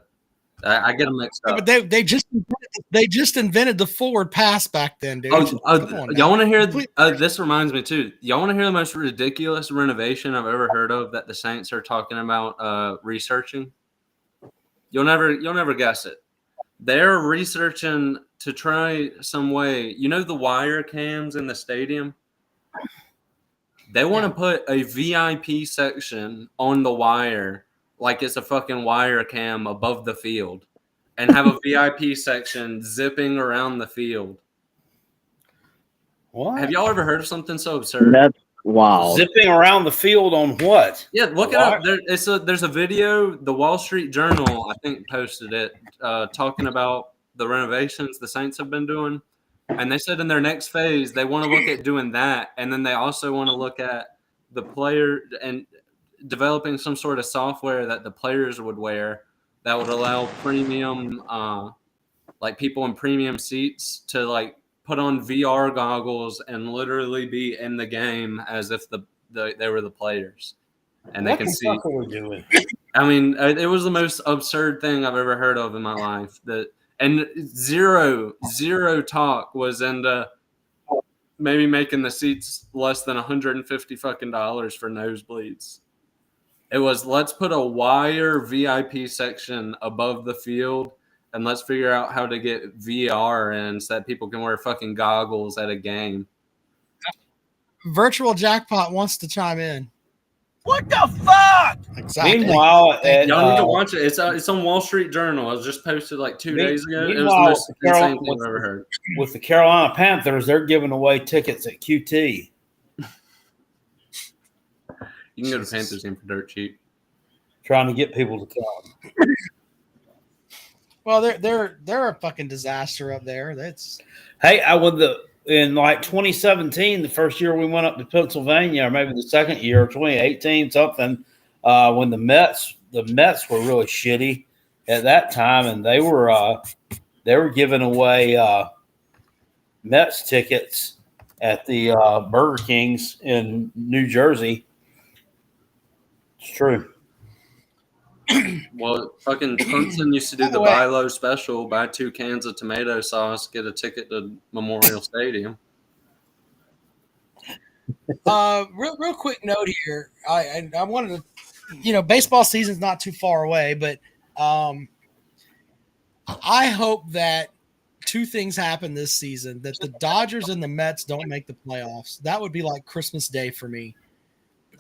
Speaker 3: I get them mixed
Speaker 1: Yeah,
Speaker 3: up.
Speaker 1: but they just invented the forward pass back then, dude. Come on now.
Speaker 3: Y'all want to hear? This reminds me too. Y'all want to hear the most ridiculous renovation I've ever heard of that the Saints are talking about researching? You'll never guess it. They're researching to try some way. You know the wire cams in the stadium? They want to put a VIP section on the wire like it's a fucking wire cam above the field and have a VIP section zipping around the field.
Speaker 2: What?
Speaker 3: Have y'all ever heard of something so absurd?
Speaker 4: That's wild.
Speaker 2: Zipping around the field on what?
Speaker 3: Yeah, look it up. There's a video. The Wall Street Journal, I think, posted it, talking about the renovations the Saints have been doing, and they said in their next phase they want to look at doing that, and then they also want to look at the player and developing some sort of software that the players would wear that would allow premium, like people in premium seats to like put on VR goggles and literally be in the game as if they were the players, and they can see.
Speaker 2: What the fuck are we doing?
Speaker 3: I mean, it was the most absurd thing I've ever heard of in my life. And zero talk was into maybe making the seats less than $150 fucking dollars for nosebleeds. It was, let's put a wire VIP section above the field and let's figure out how to get VR in so that people can wear fucking goggles at a game.
Speaker 1: Virtual Jackpot wants to chime in.
Speaker 5: What the fuck?
Speaker 1: Exactly.
Speaker 2: Meanwhile,
Speaker 3: Y'all need to watch it. It's on Wall Street Journal. It was just posted like 2 days ago. It was the most insane thing I've ever heard.
Speaker 2: With the Carolina Panthers, they're giving away tickets at QT.
Speaker 3: You can go to Panthers game for dirt cheap.
Speaker 2: Trying to get people to come.
Speaker 1: Well, they're a fucking disaster up there. That's
Speaker 2: Hey, in like 2017, the first year we went up to Pennsylvania, or maybe the second year, 2018, something, when the Mets were really shitty at that time, and they were giving away Mets tickets at the Burger Kings in New Jersey. It's true.
Speaker 3: Well, fucking Clemson used to do the buy low special, buy 2 cans of tomato sauce, get a ticket to Memorial Stadium.
Speaker 1: real quick note here. I wanted to, baseball season's not too far away, but I hope that 2 things happen this season: that the Dodgers and the Mets don't make the playoffs. That would be like Christmas Day for me.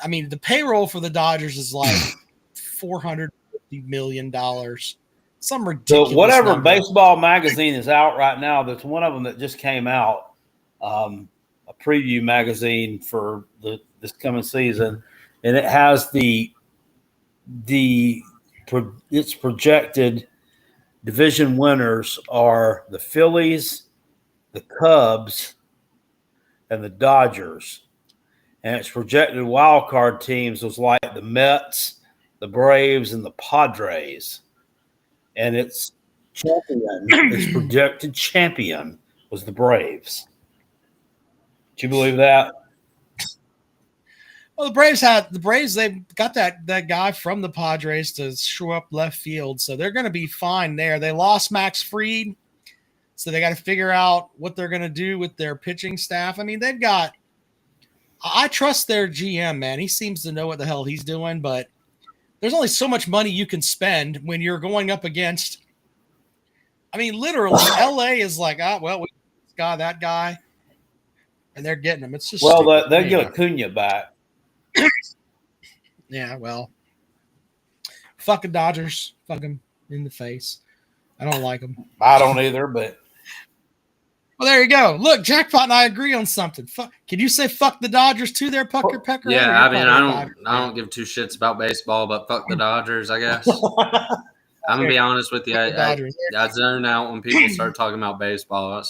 Speaker 1: I mean, the payroll for the Dodgers is like $450 million. Some ridiculous.
Speaker 2: So whatever
Speaker 1: number.
Speaker 2: baseball magazine is out right now, there's one of them that just came out, a preview magazine for this coming season, and it has its projected division winners are the Phillies, the Cubs, and the Dodgers. And its projected wild card teams was like the Mets, the Braves, and the Padres. And its projected champion was the Braves. Do you believe that?
Speaker 1: Well, the Braves, they've got that guy from the Padres to shore up left field, so they're going to be fine there. They lost Max Fried, so they got to figure out what they're going to do with their pitching staff. I mean, I trust their GM, man. He seems to know what the hell he's doing, but there's only so much money you can spend when you're going up against. I mean, literally, LA is like, we got that guy, and they're getting him. It's just
Speaker 2: they'll get Acuna back.
Speaker 1: Yeah, well, fucking Dodgers, fuck them in the face. I don't like them.
Speaker 2: I don't either, but
Speaker 1: Well, there you go. Look, Jackpot and I agree on something. Can you say fuck the Dodgers too there, Pucker Pecker?
Speaker 3: Yeah,
Speaker 1: You're
Speaker 3: I mean,
Speaker 1: probably a
Speaker 3: I don't give two shits about baseball, but fuck the Dodgers, I guess. I'm gonna be honest with you.
Speaker 1: Fuck the Dodgers.
Speaker 3: I zone out when people start talking about baseball.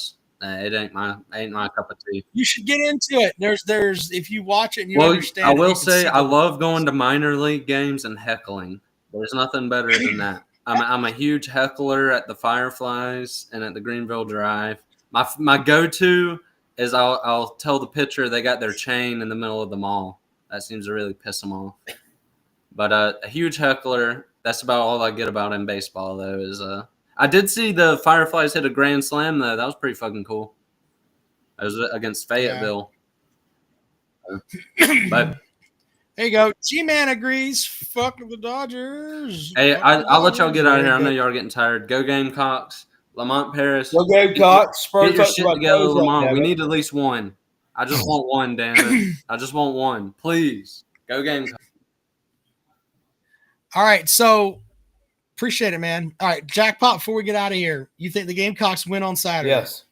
Speaker 3: It ain't my cup of tea.
Speaker 1: You should get into it. There's if you watch it and you
Speaker 3: Well,
Speaker 1: understand.
Speaker 3: I
Speaker 1: it,
Speaker 3: will
Speaker 1: you can
Speaker 3: say
Speaker 1: see
Speaker 3: I
Speaker 1: the-
Speaker 3: love going to minor league games and heckling. There's nothing better than that. I'm a huge heckler at the Fireflies and at the Greenville Drive. My go-to is I'll tell the pitcher they got their chain in the middle of the mall. That seems to really piss them off. But a huge heckler. That's about all I get about in baseball, though. Is I did see the Fireflies hit a grand slam, though. That was pretty fucking cool. It was against Fayetteville. Yeah. But
Speaker 1: there you go. G-Man agrees. Fuck the Dodgers.
Speaker 3: hey,
Speaker 1: Fuck the
Speaker 3: I'll let y'all
Speaker 1: Dodgers.
Speaker 3: get out of here. I
Speaker 1: Very
Speaker 3: know
Speaker 1: good.
Speaker 3: y'all are getting tired. Go Gamecocks. Lamont Paris.
Speaker 2: go Gamecocks. Spurs
Speaker 3: Get your
Speaker 2: up
Speaker 3: shit
Speaker 2: to
Speaker 3: together,
Speaker 2: Gozo,
Speaker 3: Lamont.
Speaker 2: damn
Speaker 3: We
Speaker 2: it.
Speaker 3: need at least one. I just want one, damn it. I just want one. Please. Go Gamecocks.
Speaker 1: All right, so appreciate it, man. All right, Jackpot, before we get out of here, you think the Gamecocks win on Saturday?
Speaker 2: Yes.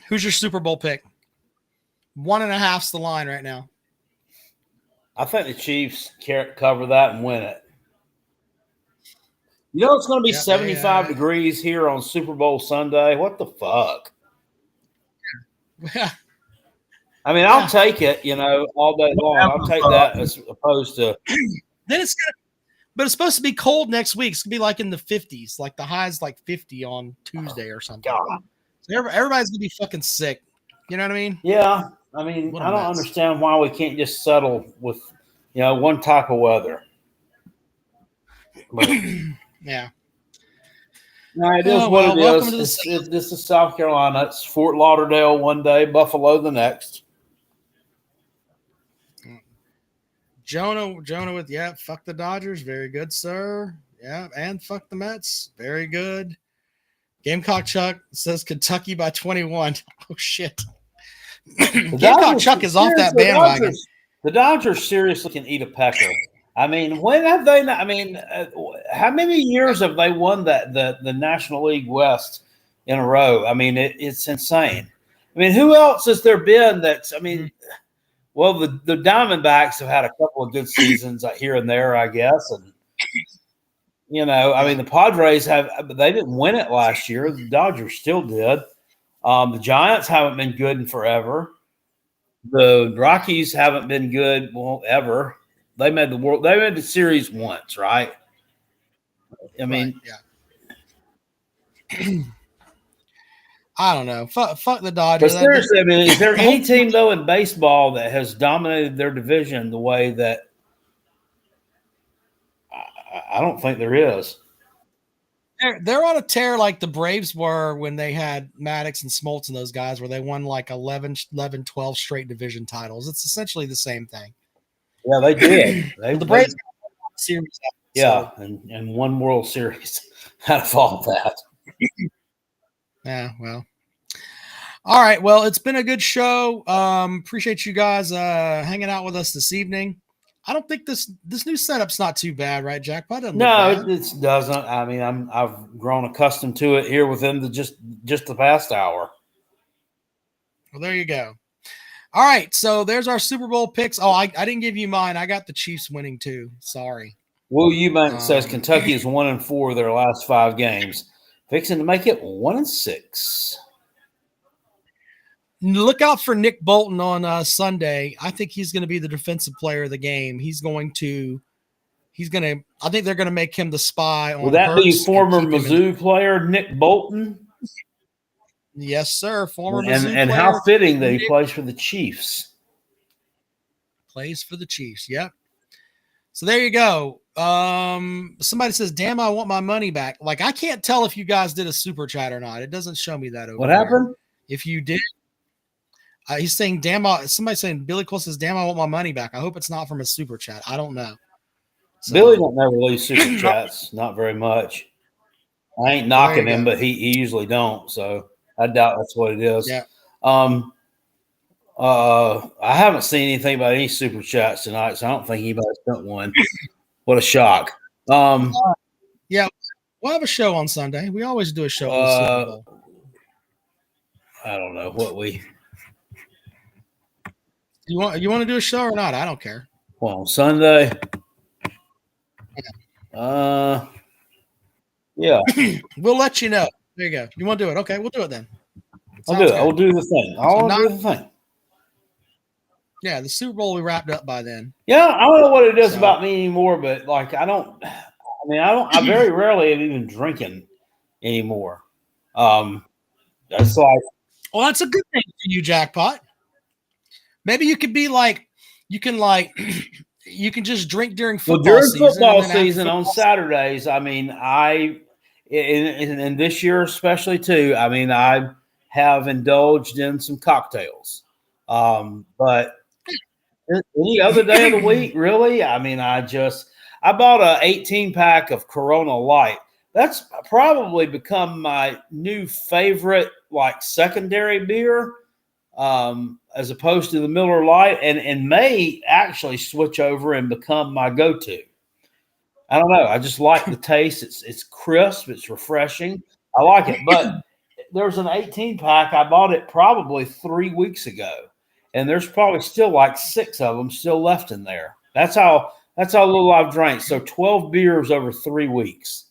Speaker 1: Who's your Super Bowl pick? 1.5's the line right now.
Speaker 2: I think the Chiefs cover that and win it. You know it's going to be 75 degrees here on Super Bowl Sunday. What the fuck?
Speaker 1: Yeah.
Speaker 2: I mean, I'll take it, all day long. I'll take that as opposed to
Speaker 1: Then but it's supposed to be cold next week. It's gonna be like in the 50s, like the high's like 50 on Tuesday or something.
Speaker 2: God.
Speaker 1: So everybody's gonna be fucking sick. You know what I mean?
Speaker 2: Yeah. I mean,
Speaker 1: What a
Speaker 2: I don't
Speaker 1: mess.
Speaker 2: understand why we can't just settle with, one type of weather. But
Speaker 1: Yeah.
Speaker 2: no, it is
Speaker 1: Oh,
Speaker 2: what
Speaker 1: well,
Speaker 2: it
Speaker 1: welcome
Speaker 2: is.
Speaker 1: to the
Speaker 2: This is South Carolina. It's Fort Lauderdale one day, Buffalo the next.
Speaker 1: Jonah with fuck the Dodgers. Very good, sir. Yeah, and fuck the Mets. Very good. Gamecock Chuck says Kentucky by 21. Oh shit. Gamecock Chuck is off that bandwagon.
Speaker 2: The Dodgers seriously can eat a pecker. I mean, when have they not? I mean, how many years have they won the National League West in a row? I mean, it's insane. I mean, who else has there been that's? I mean, well, the Diamondbacks have had a couple of good seasons here and there, I guess, and I mean, the Padres they didn't win it last year. The Dodgers still did. The Giants haven't been good in forever. The Rockies haven't been good ever. They made the series once, right? I mean,
Speaker 1: yeah. I don't know. Fuck the Dodgers.
Speaker 2: But seriously, I mean, is there any team though in baseball that has dominated their division the way that? I don't think there is.
Speaker 1: They're on a tear like the Braves were when they had Maddox and Smoltz and those guys, where they won like 11, 12 straight division titles. It's essentially the same thing.
Speaker 2: Yeah, they did.
Speaker 1: The Braves got a series.
Speaker 2: Yeah, and one World Series out of all that.
Speaker 1: Yeah, well. All right. Well, it's been a good show. Appreciate you guys hanging out with us this evening. I don't think this new setup's not too bad, right, Jack?
Speaker 2: No, it doesn't. I mean, I've grown accustomed to it here within just the past hour.
Speaker 1: Well, there you go. All right, so there's our Super Bowl picks. Oh, I didn't give you mine. I got the Chiefs winning too. Sorry.
Speaker 2: Will Eubank says Kentucky is 1-4 their last 5 games, fixing to make it 1-6.
Speaker 1: Look out for Nick Bolton on Sunday. I think he's going to be the defensive player of the game. I think they're going to make him the spy on.
Speaker 2: Will that
Speaker 1: Hurts
Speaker 2: be former
Speaker 1: and keep him
Speaker 2: Mizzou player Nick Bolton?
Speaker 1: Yes, sir. Former
Speaker 2: And
Speaker 1: Mizzou
Speaker 2: and
Speaker 1: player.
Speaker 2: how fitting that he plays for the Chiefs.
Speaker 1: Plays for the Chiefs. Yep. So there you go. Somebody says, "Damn, I want my money back." Like, I can't tell if you guys did a super chat or not. It doesn't show me that over
Speaker 2: What
Speaker 1: there.
Speaker 2: happened?
Speaker 1: If you did, he's saying, "Damn." Somebody's saying, Billy Cole says, "Damn, I want my money back." I hope it's not from a super chat. I don't know. So,
Speaker 2: Billy don't never leave super chats, not very much. I ain't knocking him, but he usually don't. So I doubt that's what it is.
Speaker 1: Yeah.
Speaker 2: I haven't seen anything about any super chats tonight, so I don't think anybody sent one. What a shock.
Speaker 1: Yeah. We'll have a show on Sunday. We always do a show for the Super Bowl.
Speaker 2: I don't know what we.
Speaker 1: You want to do a show or not? I don't care.
Speaker 2: Well, Sunday. Yeah.
Speaker 1: We'll let you know. There you go. You want to do it? Okay, we'll do it then.
Speaker 2: I'll do it. I'll do the thing. I'll do the thing.
Speaker 1: Yeah, the Super Bowl will be wrapped up by then.
Speaker 2: Yeah, I don't know what it is about me anymore, but like I very rarely am even drinking anymore. That's like,
Speaker 1: well, that's a good thing for you, Jackpot. Maybe you could be like, you can just drink during football season.
Speaker 2: During football season on Saturdays, I mean, and this year especially too, I mean, I have indulged in some cocktails. But any other day of the week, really, I mean, I bought a 18-pack of Corona Light. That's probably become my new favorite, like, secondary beer, as opposed to the Miller Lite, and may actually switch over and become my go-to. I don't know. I just like the taste. It's crisp. It's refreshing. I like it. But there's an 18-pack. I bought it probably 3 weeks ago, and there's probably still like 6 of them still left in there. That's how little I've drank. So 12 beers over 3 weeks.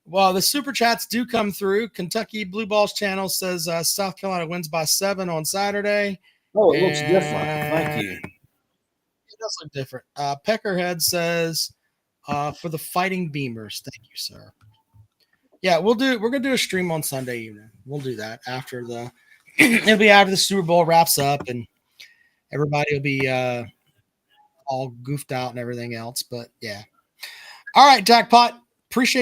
Speaker 1: Well, the super chats do come through. Kentucky Blue Balls channel says South Carolina wins by 7 on Saturday.
Speaker 2: Oh, it looks different. Thank you.
Speaker 1: It does look different. Peckerhead says for the Fighting Beamers. Thank you, sir. Yeah, we're gonna do a stream on Sunday evening. We'll do that after it'll be after the Super Bowl wraps up and everybody will be all goofed out and everything else. But yeah. All right, Jackpot. Appreciate